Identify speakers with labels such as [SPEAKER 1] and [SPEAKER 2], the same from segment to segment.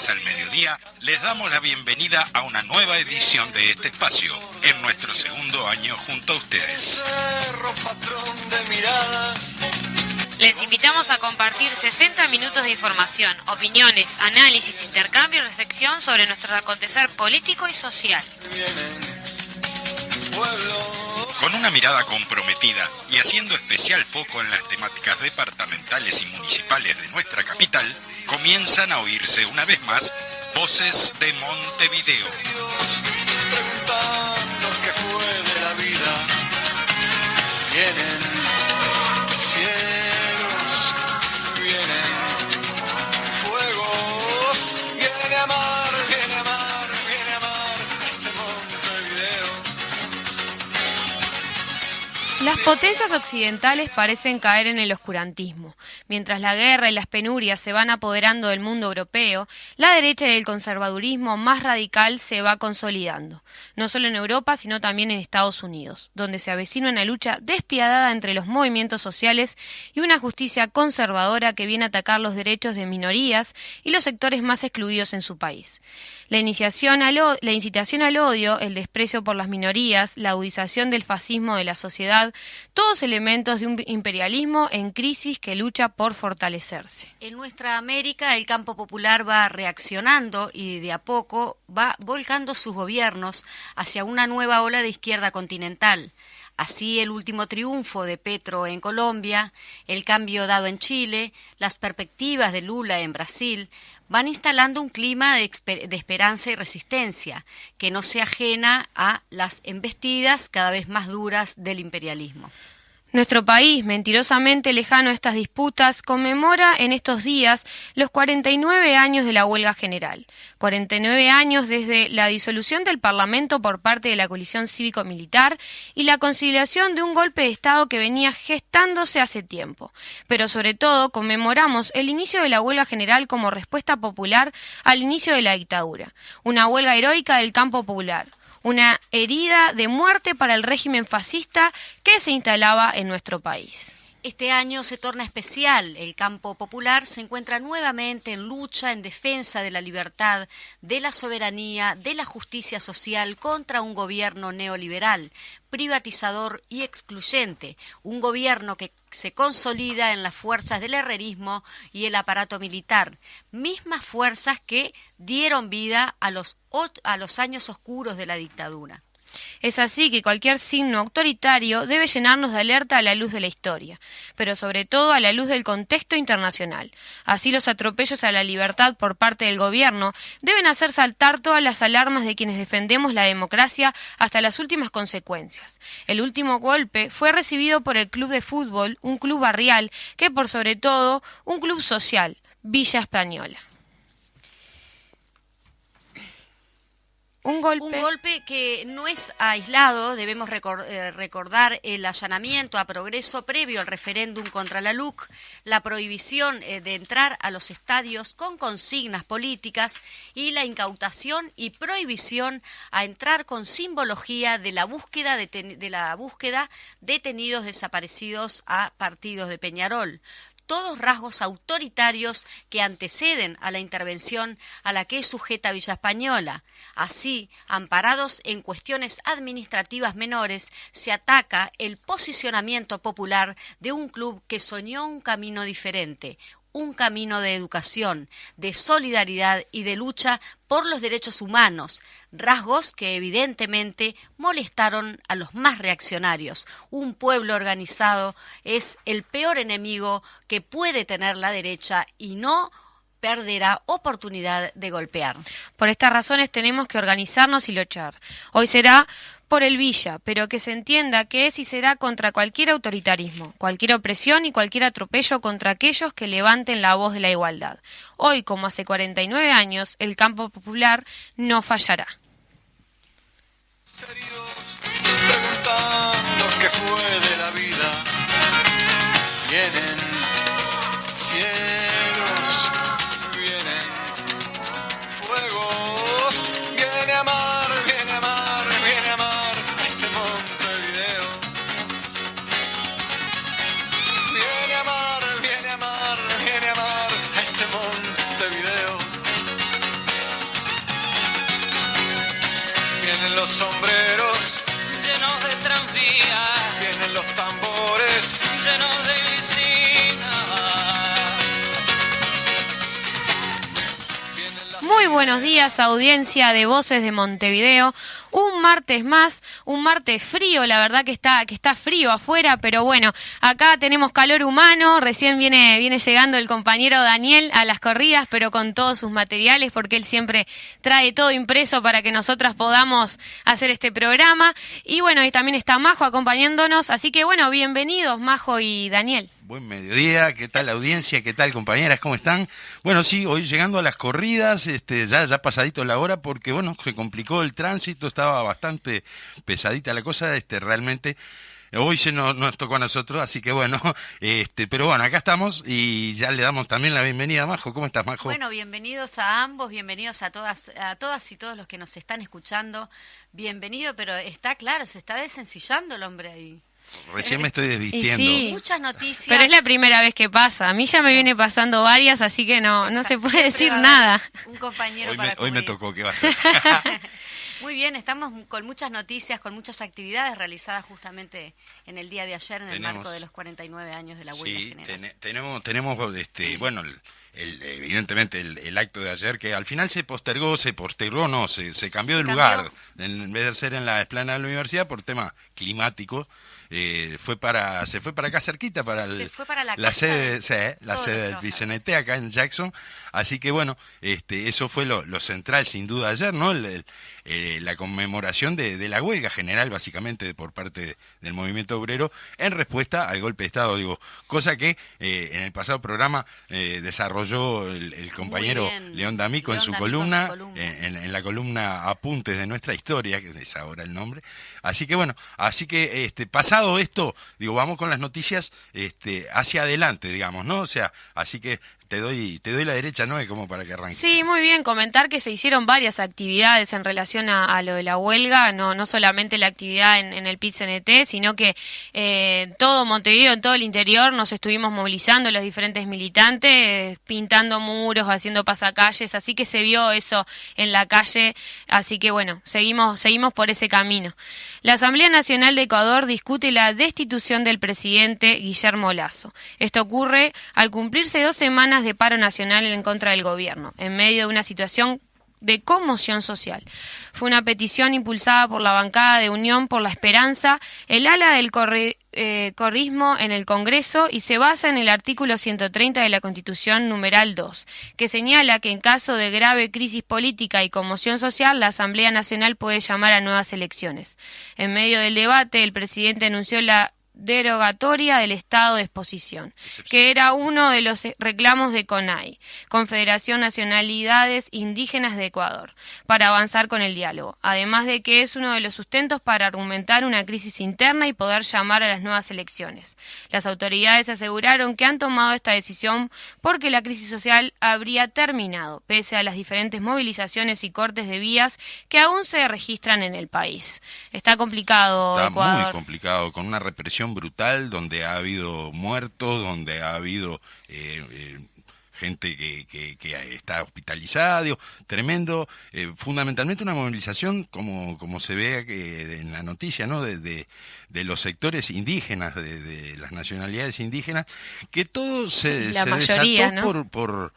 [SPEAKER 1] martes al mediodía, les damos la bienvenida a una nueva edición de este espacio, en nuestro segundo año junto a ustedes.
[SPEAKER 2] Les invitamos a compartir 60 minutos de información, opiniones, análisis, intercambio y reflexión sobre nuestro acontecer político y social.
[SPEAKER 1] Con una mirada comprometida y haciendo especial foco en las temáticas departamentales y municipales de nuestra capital, comienzan a oírse una vez más voces de Montevideo.
[SPEAKER 3] Preguntando qué fue de la vida. Vienen cielos, vienen fuegos, viene a amar, viene a amar, viene a amar este Montevideo.
[SPEAKER 2] Las potencias occidentales parecen caer en el oscurantismo. Mientras la guerra y las penurias se van apoderando del mundo europeo, la derecha y el conservadurismo más radical se va consolidando, no solo en Europa, sino también en Estados Unidos, donde se avecina una lucha despiadada entre los movimientos sociales y una justicia conservadora que viene a atacar los derechos de minorías y los sectores más excluidos en su país. La incitación al odio, el desprecio por las minorías, la agudización del fascismo de la sociedad, todos elementos de un imperialismo en crisis que lucha por fortalecerse.
[SPEAKER 4] En nuestra América el campo popular va reaccionando y de a poco va volcando sus gobiernos hacia una nueva ola de izquierda continental. Así, el último triunfo de Petro en Colombia, el cambio dado en Chile, las perspectivas de Lula en Brasil, van instalando un clima de esperanza y resistencia, que no sea ajena a las embestidas cada vez más duras del imperialismo.
[SPEAKER 2] Nuestro país, mentirosamente lejano a estas disputas, conmemora en estos días los 49 años de la huelga general. 49 años desde la disolución del Parlamento por parte de la coalición cívico-militar y la conciliación de un golpe de Estado que venía gestándose hace tiempo. Pero sobre todo conmemoramos el inicio de la huelga general como respuesta popular al inicio de la dictadura. Una huelga heroica del campo popular. Una herida de muerte para el régimen fascista que se instalaba en nuestro país.
[SPEAKER 4] Este año se torna especial. El campo popular se encuentra nuevamente en lucha en defensa de la libertad, de la soberanía, de la justicia social contra un gobierno neoliberal, privatizador y excluyente, un gobierno que se consolida en las fuerzas del herrerismo y el aparato militar, mismas fuerzas que dieron vida a los años oscuros de la dictadura.
[SPEAKER 2] Es así que cualquier signo autoritario debe llenarnos de alerta a la luz de la historia, pero sobre todo a la luz del contexto internacional. Así los atropellos a la libertad por parte del gobierno deben hacer saltar todas las alarmas de quienes defendemos la democracia hasta las últimas consecuencias. El último golpe fue recibido por el club de fútbol, un club barrial, que por sobre todo un club social, Villa Española. Un golpe que no es aislado. Debemos recordar el allanamiento a Progreso previo al referéndum contra la LUC, la prohibición de entrar a los estadios con consignas políticas y la incautación y prohibición a entrar con simbología de la búsqueda detenidos desaparecidos a partidos de Peñarol. Todos rasgos autoritarios que anteceden a la intervención a la que es sujeta Villa Española. Así, amparados en cuestiones administrativas menores, se ataca el posicionamiento popular de un club que soñó un camino diferente, un camino de educación, de solidaridad y de lucha por los derechos humanos, rasgos que evidentemente molestaron a los más reaccionarios. Un pueblo organizado es el peor enemigo que puede tener la derecha y no perderá oportunidad de golpear. Por estas razones tenemos que organizarnos y luchar. Hoy será por el Villa, pero que se entienda que es y será contra cualquier autoritarismo, cualquier opresión y cualquier atropello contra aquellos que levanten la voz de la igualdad. Hoy, como hace 49 años, el campo popular no fallará.
[SPEAKER 3] Preguntando qué fue de la vida. Vienen cielos, vienen fuegos, viene a amar, viene a amar, viene a amar este Montevideo. Viene a amar, viene a amar, viene a amar este Montevideo. los sombreros
[SPEAKER 5] llenos de tranvías,
[SPEAKER 3] vienen los tambores
[SPEAKER 5] llenos de glicinas.
[SPEAKER 6] Muy buenos días, audiencia de Voces de Montevideo. Un martes más, un martes frío, la verdad que está frío afuera, pero bueno, acá tenemos calor humano, recién viene llegando el compañero Daniel a las corridas, pero con todos sus materiales, porque él siempre trae todo impreso para que nosotras podamos hacer este programa. Y bueno, y también está Majo acompañándonos, así que bueno, bienvenidos Majo y Daniel.
[SPEAKER 7] Buen mediodía, ¿qué tal audiencia? ¿Qué tal compañeras? ¿Cómo están? Bueno, sí, hoy llegando a las corridas, ya pasadito la hora, porque bueno, se complicó el tránsito, estaba bastante pesadita la cosa, realmente hoy nos tocó a nosotros, así que bueno, pero bueno, acá estamos y ya le damos también la bienvenida a Majo. ¿Cómo estás, Majo?
[SPEAKER 2] Bueno, bienvenidos a ambos, bienvenidos a todas y todos los que nos están escuchando. Bienvenido, pero está claro, se está desencillando el hombre ahí.
[SPEAKER 7] Recién me estoy desvistiendo.
[SPEAKER 6] Sí,
[SPEAKER 2] muchas noticias.
[SPEAKER 6] Pero es la primera vez que pasa. A mí ya me viene pasando varias, así que no se puede decir nada.
[SPEAKER 2] Un compañero
[SPEAKER 7] Hoy me tocó, ¿qué va a ser?
[SPEAKER 2] Muy bien, estamos con muchas noticias, con muchas actividades realizadas justamente en el día de ayer, en el marco de los 49 años de la huelga general.
[SPEAKER 7] Tenemos bueno, evidentemente el acto de ayer, que al final se cambió de lugar. En vez de ser en la explanada de la universidad por tema climático, se fue para acá cerquita, para la sede del PCNT acá en Jackson. Así que bueno, eso fue lo central sin duda ayer, ¿no? La conmemoración de la huelga general, básicamente por parte del movimiento obrero en respuesta al golpe de Estado, cosa que en el pasado programa desarrolló el compañero León D'Amico en su columna, en la columna Apuntes de Nuestra Historia, que es ahora el nombre. Así que bueno, pasado esto, vamos con las noticias hacia adelante, digamos, ¿no? O sea, así que te doy la derecha, ¿no? Como para que arranques.
[SPEAKER 6] Sí, muy bien. Comentar que se hicieron varias actividades en relación a lo de la huelga, no solamente la actividad en el PIT-CNT, sino que todo Montevideo, en todo el interior, nos estuvimos movilizando los diferentes militantes, pintando muros, haciendo pasacalles, así que se vio eso en la calle, así que bueno, seguimos por ese camino. La Asamblea Nacional de Ecuador discute la destitución del presidente Guillermo Lasso. Esto ocurre al cumplirse 2 semanas de paro nacional en contra del gobierno, en medio de una situación de conmoción social. Fue una petición impulsada por la bancada de Unión por la Esperanza, el ala del corrismo en el Congreso, y se basa en el artículo 130 de la Constitución numeral 2, que señala que en caso de grave crisis política y conmoción social, la Asamblea Nacional puede llamar a nuevas elecciones. En medio del debate, el presidente anunció la derogatoria del estado de exposición, que era uno de los reclamos de CONAI, Confederación Nacionalidades Indígenas de Ecuador, para avanzar con el diálogo, además de que es uno de los sustentos para argumentar una crisis interna y poder llamar a las nuevas elecciones. Las autoridades aseguraron que han tomado esta decisión porque la crisis social habría terminado, pese a las diferentes movilizaciones y cortes de vías que aún se registran en el país. Está complicado, Ecuador.
[SPEAKER 7] Está muy complicado, con una represión brutal, donde ha habido muertos, donde ha habido gente que está hospitalizada, tremendo, fundamentalmente una movilización como se ve en la noticia, ¿no? De los sectores indígenas, de las nacionalidades indígenas, que todo se
[SPEAKER 6] mayoría,
[SPEAKER 7] desató,
[SPEAKER 6] ¿no?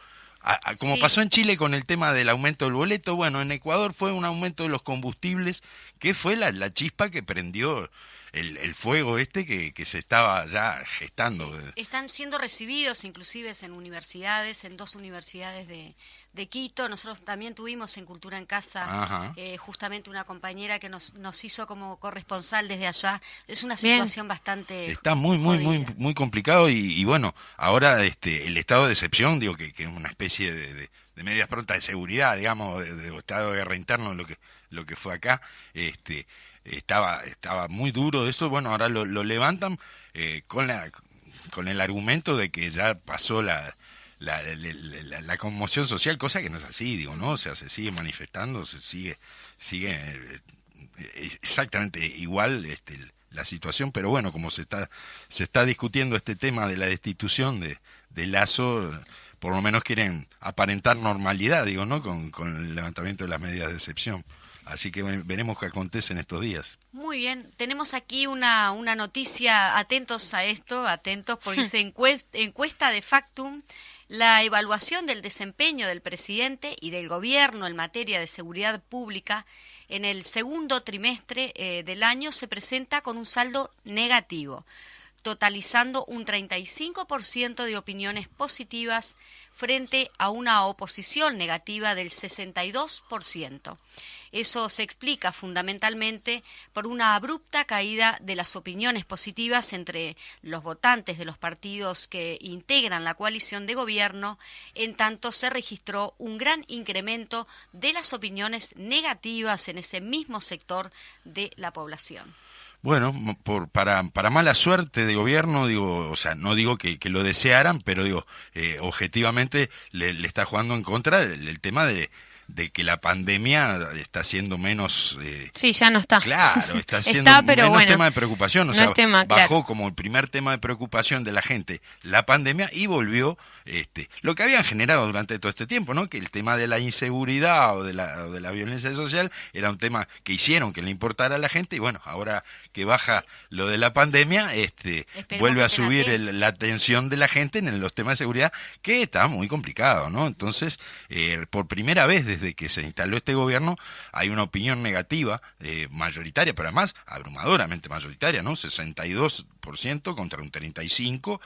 [SPEAKER 7] como pasó en Chile con el tema del aumento del boleto. Bueno, en Ecuador fue un aumento de los combustibles, que fue la chispa que prendió el fuego que se estaba ya gestando.
[SPEAKER 2] Sí. Están siendo recibidos inclusive en universidades, en 2 universidades de Quito. Nosotros también tuvimos en Cultura en Casa justamente una compañera que nos hizo como corresponsal desde allá. Es una situación bastante
[SPEAKER 7] está muy complicado y bueno, ahora el estado de excepción, que es una especie de medidas prontas de seguridad, digamos, de estado de guerra interno, lo que fue acá, estaba muy duro eso. Bueno, ahora lo levantan con el argumento de que ya pasó la conmoción social, cosa que no es así, ¿no? O sea, se sigue manifestando, se sigue exactamente igual la situación, pero bueno, como se está discutiendo este tema de la destitución de Lasso, por lo menos quieren aparentar normalidad, ¿no? Con el levantamiento de las medidas de excepción. Así que veremos qué acontece en estos días.
[SPEAKER 2] Muy bien, tenemos aquí una noticia, atentos a esto, atentos, porque dice encuesta de Factum, la evaluación del desempeño del presidente y del gobierno en materia de seguridad pública en el segundo trimestre del año se presenta con un saldo negativo, totalizando un 35% de opiniones positivas frente a una oposición negativa del 62%. Eso se explica fundamentalmente por una abrupta caída de las opiniones positivas entre los votantes de los partidos que integran la coalición de gobierno, en tanto se registró un gran incremento de las opiniones negativas en ese mismo sector de la población.
[SPEAKER 7] Bueno, para mala suerte de gobierno, digo, o sea, no digo que lo desearan, pero digo, objetivamente le está jugando en contra el tema de que la pandemia está siendo menos...
[SPEAKER 6] sí, ya no está.
[SPEAKER 7] Claro, está siendo
[SPEAKER 6] pero
[SPEAKER 7] menos
[SPEAKER 6] bueno,
[SPEAKER 7] tema de preocupación. O
[SPEAKER 6] no
[SPEAKER 7] sea,
[SPEAKER 6] es tema,
[SPEAKER 7] bajó
[SPEAKER 6] claro,
[SPEAKER 7] como el primer tema de preocupación de la gente la pandemia y volvió lo que habían generado durante todo este tiempo, ¿no? Que el tema de la inseguridad o de la violencia social era un tema que hicieron que le importara a la gente y bueno, ahora que baja lo de la pandemia, vuelve a subir la atención de la gente en los temas de seguridad, que está muy complicado, ¿no? Entonces, por primera vez desde que se instaló este gobierno, hay una opinión negativa, mayoritaria, pero además abrumadoramente mayoritaria, ¿no? 62% contra un 35%,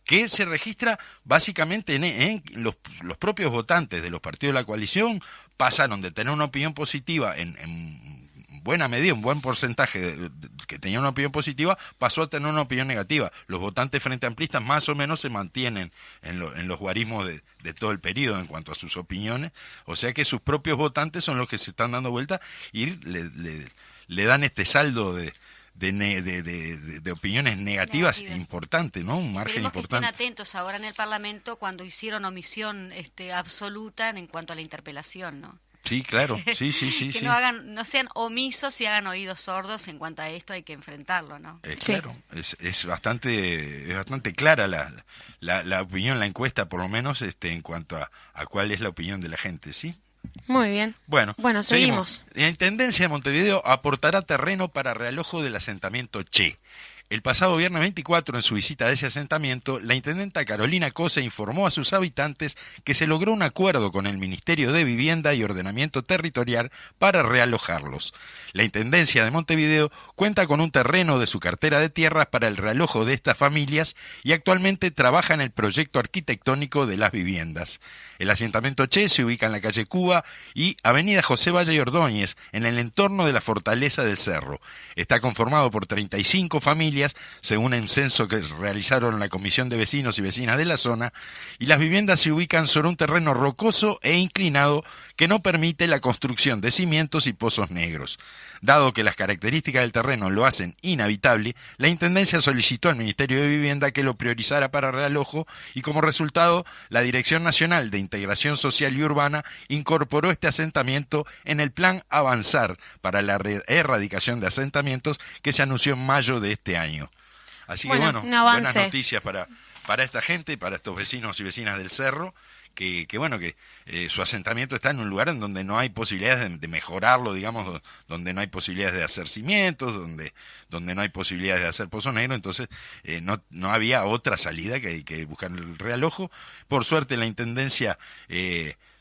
[SPEAKER 7] que se registra básicamente en los propios votantes de los partidos de la coalición, pasaron de tener una opinión positiva en buena medida, un buen porcentaje que tenía una opinión positiva, pasó a tener una opinión negativa. Los votantes frente amplistas más o menos se mantienen en los guarismos de todo el periodo en cuanto a sus opiniones, o sea que sus propios votantes son los que se están dando vuelta y le dan este saldo de opiniones negativas importante, ¿no? Un margen
[SPEAKER 2] Esperemos
[SPEAKER 7] importante.
[SPEAKER 2] Que estén atentos ahora en el Parlamento cuando hicieron omisión absoluta en cuanto a la interpelación, ¿no?
[SPEAKER 7] Sí, claro, sí.
[SPEAKER 2] Que no sean omisos y hagan oídos sordos en cuanto a esto, hay que enfrentarlo, ¿no?
[SPEAKER 7] Claro, es bastante clara la opinión, la encuesta por lo menos, en cuanto a cuál es la opinión de la gente, ¿sí?
[SPEAKER 6] Muy bien.
[SPEAKER 7] Bueno,
[SPEAKER 6] seguimos.
[SPEAKER 7] La Intendencia de Montevideo aportará terreno para realojo del asentamiento Che. El pasado viernes 24, en su visita a ese asentamiento, la intendenta Carolina Cosa informó a sus habitantes que se logró un acuerdo con el Ministerio de Vivienda y Ordenamiento Territorial para realojarlos. La Intendencia de Montevideo cuenta con un terreno de su cartera de tierras para el realojo de estas familias y actualmente trabaja en el proyecto arquitectónico de las viviendas. El asentamiento Che se ubica en la calle Cuba y avenida José Valle y Ordóñez, en el entorno de la Fortaleza del Cerro. Está conformado por 35 familias, según un censo que realizaron la Comisión de Vecinos y Vecinas de la zona, y las viviendas se ubican sobre un terreno rocoso e inclinado que no permite la construcción de cimientos y pozos negros. Dado que las características del terreno lo hacen inhabitable, la Intendencia solicitó al Ministerio de Vivienda que lo priorizara para realojo y como resultado, la Dirección Nacional de Integración Social y Urbana incorporó este asentamiento en el Plan Avanzar para la erradicación de asentamientos que se anunció en mayo de este año. Así que bueno, buenas noticias para esta gente, para estos vecinos y vecinas del Cerro, que su asentamiento está en un lugar en donde no hay posibilidades de mejorarlo, digamos, donde no hay posibilidades de hacer cimientos, donde no hay posibilidades de hacer pozo negro, entonces no había otra salida que buscar el realojo. Por suerte la Intendencia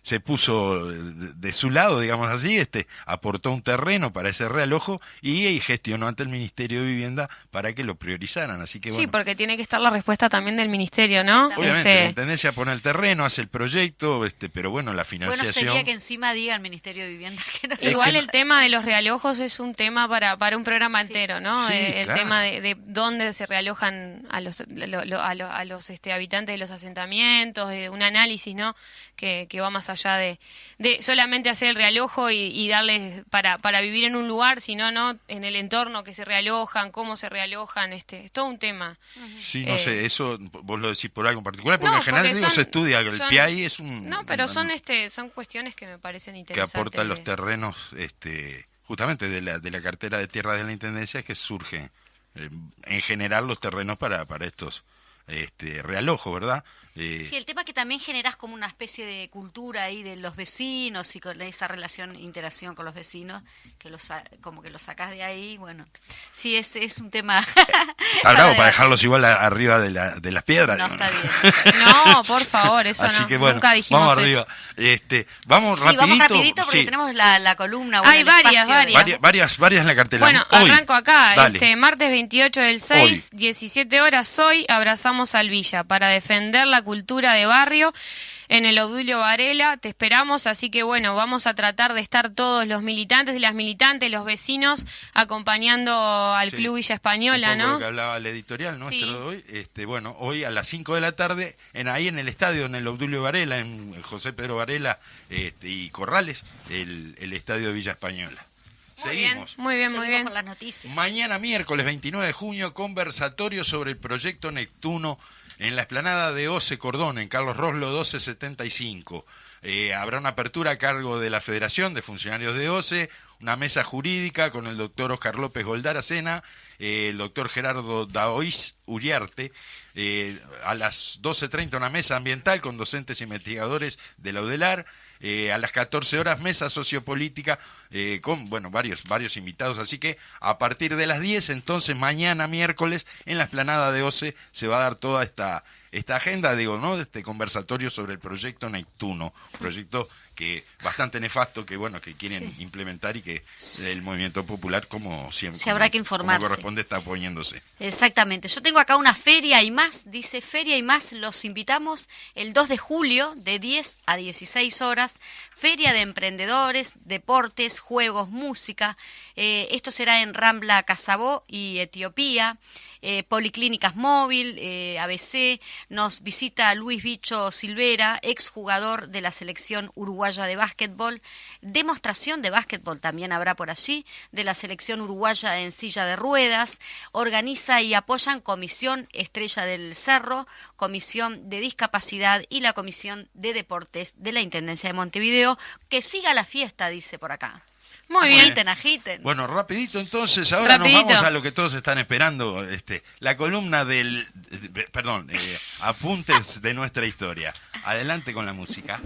[SPEAKER 7] se puso de su lado, digamos así, aportó un terreno para ese realojo y gestionó ante el Ministerio de Vivienda para que lo priorizaran, así que bueno.
[SPEAKER 6] Sí, porque tiene que estar la respuesta también del Ministerio, ¿no?
[SPEAKER 7] Obviamente, la Intendencia pone el terreno, hace el proyecto, pero bueno, la financiación...
[SPEAKER 2] Bueno, sería que encima diga el Ministerio de Vivienda que no...
[SPEAKER 6] Igual el tema de los realojos es un tema para un programa entero, ¿no?
[SPEAKER 7] Sí,
[SPEAKER 6] el
[SPEAKER 7] claro.
[SPEAKER 6] tema de dónde se realojan a los habitantes de los asentamientos, un análisis, ¿no? Que va más allá de solamente hacer el realojo y darles para vivir en un lugar, sino no en el entorno que se realojan, cómo se realojan, es todo un tema.
[SPEAKER 7] Sí, no sé, eso vos lo decís por algo en particular, porque
[SPEAKER 6] no,
[SPEAKER 7] en general
[SPEAKER 6] porque
[SPEAKER 7] se estudia, el PIAI es un...
[SPEAKER 6] No, pero son cuestiones que me parecen interesantes.
[SPEAKER 7] Que aportan los terrenos, justamente de la cartera de tierras de la Intendencia, que surgen en general los terrenos para Real Ojo, ¿verdad?
[SPEAKER 2] Sí, el tema que también generás como una especie de cultura ahí de los vecinos y con esa relación, interacción con los vecinos, que como que lo sacás de ahí, bueno, sí, es un tema...
[SPEAKER 7] Está bravo para dejarlos igual arriba de las piedras.
[SPEAKER 2] No,
[SPEAKER 7] digo,
[SPEAKER 2] está
[SPEAKER 7] ¿no?
[SPEAKER 2] bien.
[SPEAKER 6] No, por favor, eso
[SPEAKER 7] Así
[SPEAKER 6] no.
[SPEAKER 7] que bueno,
[SPEAKER 6] Nunca dijimos
[SPEAKER 7] vamos
[SPEAKER 6] eso.
[SPEAKER 7] arriba. Vamos
[SPEAKER 2] Sí,
[SPEAKER 7] rapidito.
[SPEAKER 2] vamos rapidito porque
[SPEAKER 7] Sí.
[SPEAKER 2] tenemos la columna.
[SPEAKER 6] Hay
[SPEAKER 2] el
[SPEAKER 6] varias,
[SPEAKER 2] espacio
[SPEAKER 6] varias.
[SPEAKER 7] Varias en la cartelera.
[SPEAKER 6] Bueno,
[SPEAKER 7] Hoy,
[SPEAKER 6] arranco acá.
[SPEAKER 7] dale.
[SPEAKER 6] Martes 28 del 6, 17 horas, hoy abrazamos al Villa para defender la cultura de barrio en el Obdulio Varela. Te esperamos, así que bueno, vamos a tratar de estar todos los militantes y las militantes, los vecinos, acompañando al
[SPEAKER 7] Sí,
[SPEAKER 6] Club Villa Española,
[SPEAKER 7] un poco
[SPEAKER 6] ¿no?
[SPEAKER 7] lo que hablaba el editorial nuestro
[SPEAKER 6] Sí.
[SPEAKER 7] de hoy. Bueno, hoy a las 5 de la tarde, ahí en el estadio, en el Obdulio Varela, en José Pedro Varela y Corrales, el estadio de Villa Española.
[SPEAKER 6] Muy bien,
[SPEAKER 7] Seguimos.
[SPEAKER 6] muy bien, muy
[SPEAKER 2] Seguimos
[SPEAKER 6] bien.
[SPEAKER 2] con las noticias.
[SPEAKER 7] Mañana miércoles 29 de junio, conversatorio sobre el proyecto Neptuno en la explanada de OCE Cordón, en Carlos Roslo 1275. Habrá una apertura a cargo de la Federación de Funcionarios de OCE, una mesa jurídica con el doctor Oscar López Goldaracena, el doctor Gerardo Daoiz Uriarte, a las 12:30 una mesa ambiental con docentes e investigadores de la UDELAR, a las 14 horas mesa sociopolítica con varios invitados, así que a partir de las 10, entonces mañana miércoles en la explanada de OCE se va a dar toda esta agenda, ¿no? Este conversatorio sobre el proyecto Neptuno, proyecto que bastante nefasto que quieren implementar y que el movimiento popular como siempre
[SPEAKER 2] Sí, habrá que informarse.
[SPEAKER 7] como corresponde está oponiéndose.
[SPEAKER 2] Exactamente. Yo tengo acá una feria y más, dice feria y más, los invitamos el 2 de julio de 10 a 16 horas, feria de emprendedores, deportes, juegos, música. Esto será en Rambla Casabó y Etiopía. Policlínicas Móvil, ABC, nos visita Luis Bicho Silvera, exjugador de la selección uruguaya de básquetbol, demostración de básquetbol también habrá por allí, de la selección uruguaya en silla de ruedas, organiza y apoyan Comisión Estrella del Cerro, Comisión de Discapacidad y la Comisión de Deportes de la Intendencia de Montevideo. Que siga la fiesta, dice por acá.
[SPEAKER 6] Muy bien.
[SPEAKER 2] Agiten, agiten.
[SPEAKER 7] Bueno, rapidito entonces, ahora nos vamos a lo que todos están esperando, la columna apuntes de nuestra historia. Adelante con la música.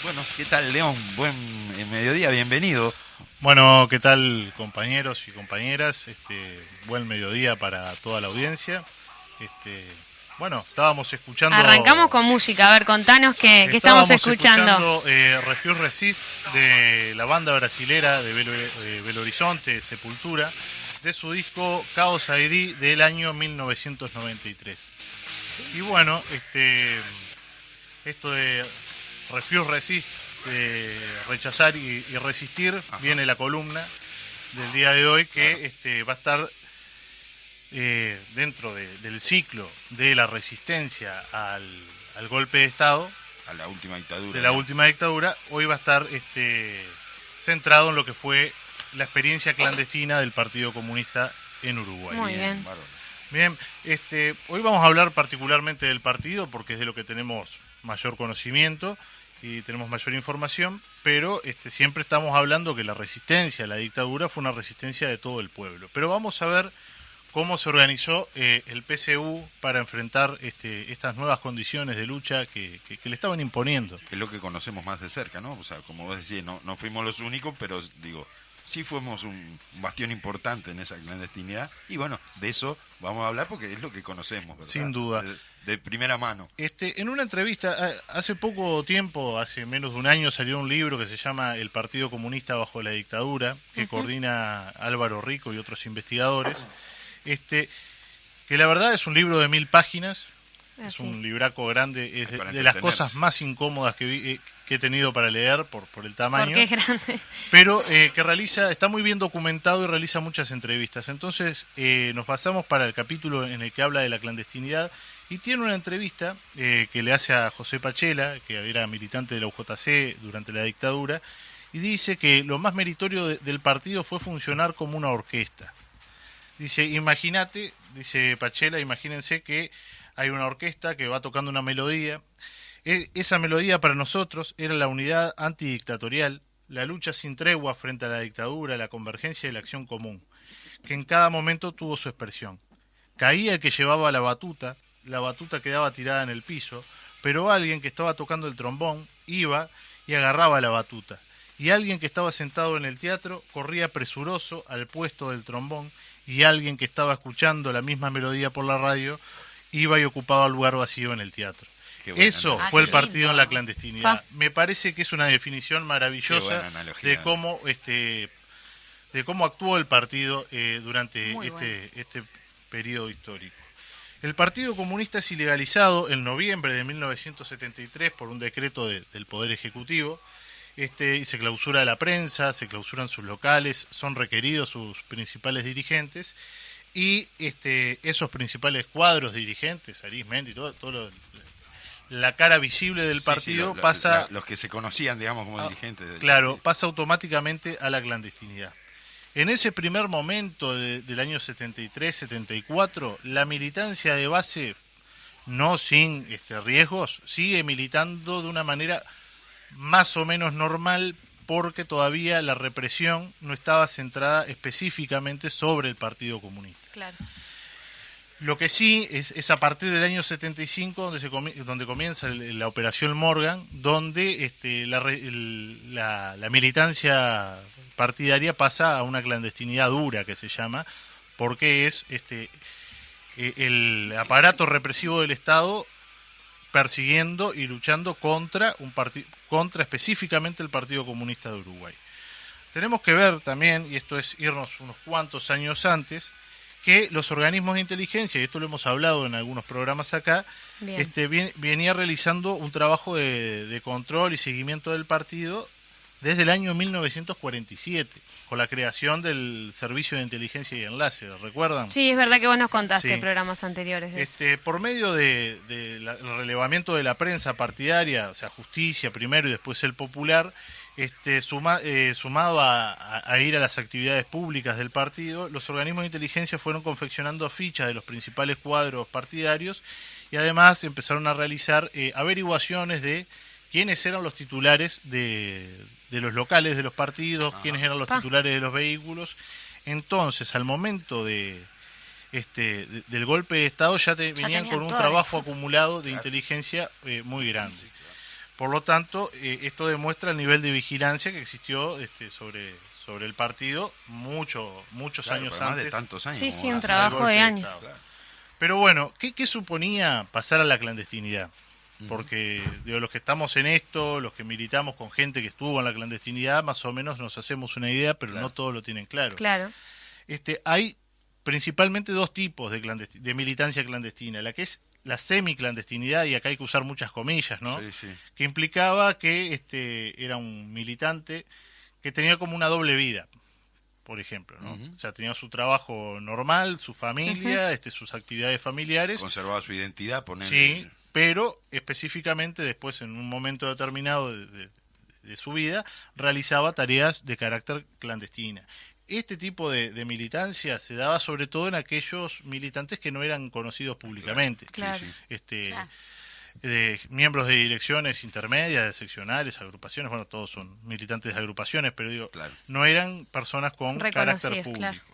[SPEAKER 7] Bueno, ¿qué tal, León? Buen mediodía, bienvenido.
[SPEAKER 8] Bueno, ¿qué tal, compañeros y compañeras? Buen mediodía para toda la audiencia. Bueno, estábamos escuchando...
[SPEAKER 6] Arrancamos con música, a ver, contanos qué estamos escuchando.
[SPEAKER 8] Refuse Resist, de la banda brasilera de Belo Horizonte, Sepultura, de su disco Chaos ID del año 1993. Y bueno, esto de Refuse Resist, de rechazar y resistir, ajá, viene la columna del día de hoy que va a estar dentro del ciclo de la resistencia al golpe de Estado,
[SPEAKER 7] a la última dictadura.
[SPEAKER 8] De la última dictadura, hoy va a estar centrado en lo que fue la experiencia clandestina del Partido Comunista en Uruguay.
[SPEAKER 6] Muy bien.
[SPEAKER 8] Bien, hoy vamos a hablar particularmente del partido porque es de lo que tenemos mayor conocimiento y tenemos mayor información, pero siempre estamos hablando que la resistencia a la dictadura fue una resistencia de todo el pueblo. Pero vamos a ver cómo se organizó el PCU para enfrentar estas nuevas condiciones de lucha que le estaban imponiendo.
[SPEAKER 7] Es lo que conocemos más de cerca, ¿no? O sea, como vos decís, no fuimos los únicos, pero digo, sí fuimos un bastión importante en esa clandestinidad, y bueno, de eso vamos a hablar porque es lo que conocemos, ¿verdad?
[SPEAKER 8] Sin duda.
[SPEAKER 7] De primera mano.
[SPEAKER 8] En una entrevista, hace poco tiempo, hace menos de un año, salió un libro que se llama El Partido Comunista bajo la dictadura, que coordina Álvaro Rico y otros investigadores. Que la verdad es un libro de 1000 páginas, es un libraco grande, es de las cosas más incómodas que he tenido para leer por el tamaño.
[SPEAKER 6] Porque es grande.
[SPEAKER 8] Pero que está muy bien documentado y realiza muchas entrevistas. Entonces nos pasamos para el capítulo en el que habla de la clandestinidad y tiene una entrevista que le hace a José Pachela, que era militante de la UJC durante la dictadura, y dice que lo más meritorio del partido fue funcionar como una orquesta. Dice, imagínate, dice Pachela, imagínense que hay una orquesta que va tocando una melodía. Esa melodía para nosotros era la unidad antidictatorial, la lucha sin tregua frente a la dictadura, la convergencia y la acción común, que en cada momento tuvo su expresión. Caía el que llevaba la batuta quedaba tirada en el piso, pero alguien que estaba tocando el trombón iba y agarraba la batuta, y alguien que estaba sentado en el teatro corría presuroso al puesto del trombón, y alguien que estaba escuchando la misma melodía por la radio iba y ocupaba el lugar vacío en el teatro. Eso fue el partido en la clandestinidad. Me parece que es una definición maravillosa de cómo actuó el partido durante este periodo histórico. El Partido Comunista es ilegalizado en noviembre de 1973 por un decreto del Poder Ejecutivo. Y se clausura la prensa, se clausuran sus locales, son requeridos sus principales dirigentes, y esos principales cuadros dirigentes, Arismendi, la cara visible del partido pasa...
[SPEAKER 7] Los que se conocían, digamos, como dirigentes.
[SPEAKER 8] Claro, pasa automáticamente a la clandestinidad. En ese primer momento del año 73-74, la militancia de base, no sin riesgos, sigue militando de una manera más o menos normal, porque todavía la represión no estaba centrada específicamente sobre el Partido Comunista.
[SPEAKER 6] Claro.
[SPEAKER 8] Lo que sí es a partir del año 75 donde comienza la Operación Morgan, donde la militancia partidaria pasa a una clandestinidad dura, que se llama, porque es el aparato represivo del Estado persiguiendo y luchando contra específicamente el Partido Comunista de Uruguay. Tenemos que ver también, y esto es irnos unos cuantos años antes, que los organismos de inteligencia, y esto lo hemos hablado en algunos programas acá, venía realizando un trabajo de control y seguimiento del partido desde el año 1947, con la creación del Servicio de Inteligencia y Enlace, ¿recuerdan?
[SPEAKER 6] Sí, es verdad que vos nos contaste en programas anteriores.
[SPEAKER 8] Por medio del relevamiento de la prensa partidaria, o sea, Justicia primero y después El Popular, sumado a ir a las actividades públicas del partido, los organismos de inteligencia fueron confeccionando fichas de los principales cuadros partidarios y además empezaron a realizar averiguaciones de quiénes eran los titulares de los locales de los partidos, quiénes eran los titulares de los vehículos. Entonces, al momento del golpe de Estado ya venían con un trabajo acumulado de inteligencia muy grande. Por lo tanto, esto demuestra el nivel de vigilancia que existió sobre el partido muchos años antes.
[SPEAKER 7] Más de tantos años.
[SPEAKER 6] Sí, un trabajo de años.
[SPEAKER 8] Pero bueno, ¿qué suponía pasar a la clandestinidad? Porque los que estamos en esto, los que militamos con gente que estuvo en la clandestinidad, más o menos nos hacemos una idea, pero no todos lo tienen claro.
[SPEAKER 6] Claro.
[SPEAKER 8] Hay principalmente dos tipos de militancia clandestina, la que es la semiclandestinidad, y acá hay que usar muchas comillas, ¿no?
[SPEAKER 7] Sí.
[SPEAKER 8] Que implicaba que era un militante que tenía como una doble vida, por ejemplo, ¿no? O sea, tenía su trabajo normal, su familia, sus actividades familiares.
[SPEAKER 7] Conservaba su identidad,
[SPEAKER 8] Sí, pero específicamente después, en un momento determinado de su vida, realizaba tareas de carácter clandestina. Este tipo de militancia se daba sobre todo en aquellos militantes que no eran conocidos públicamente.
[SPEAKER 6] Claro.
[SPEAKER 8] Miembros de direcciones intermedias, de seccionales, agrupaciones, bueno, todos son militantes de agrupaciones, pero digo, no eran personas con carácter público.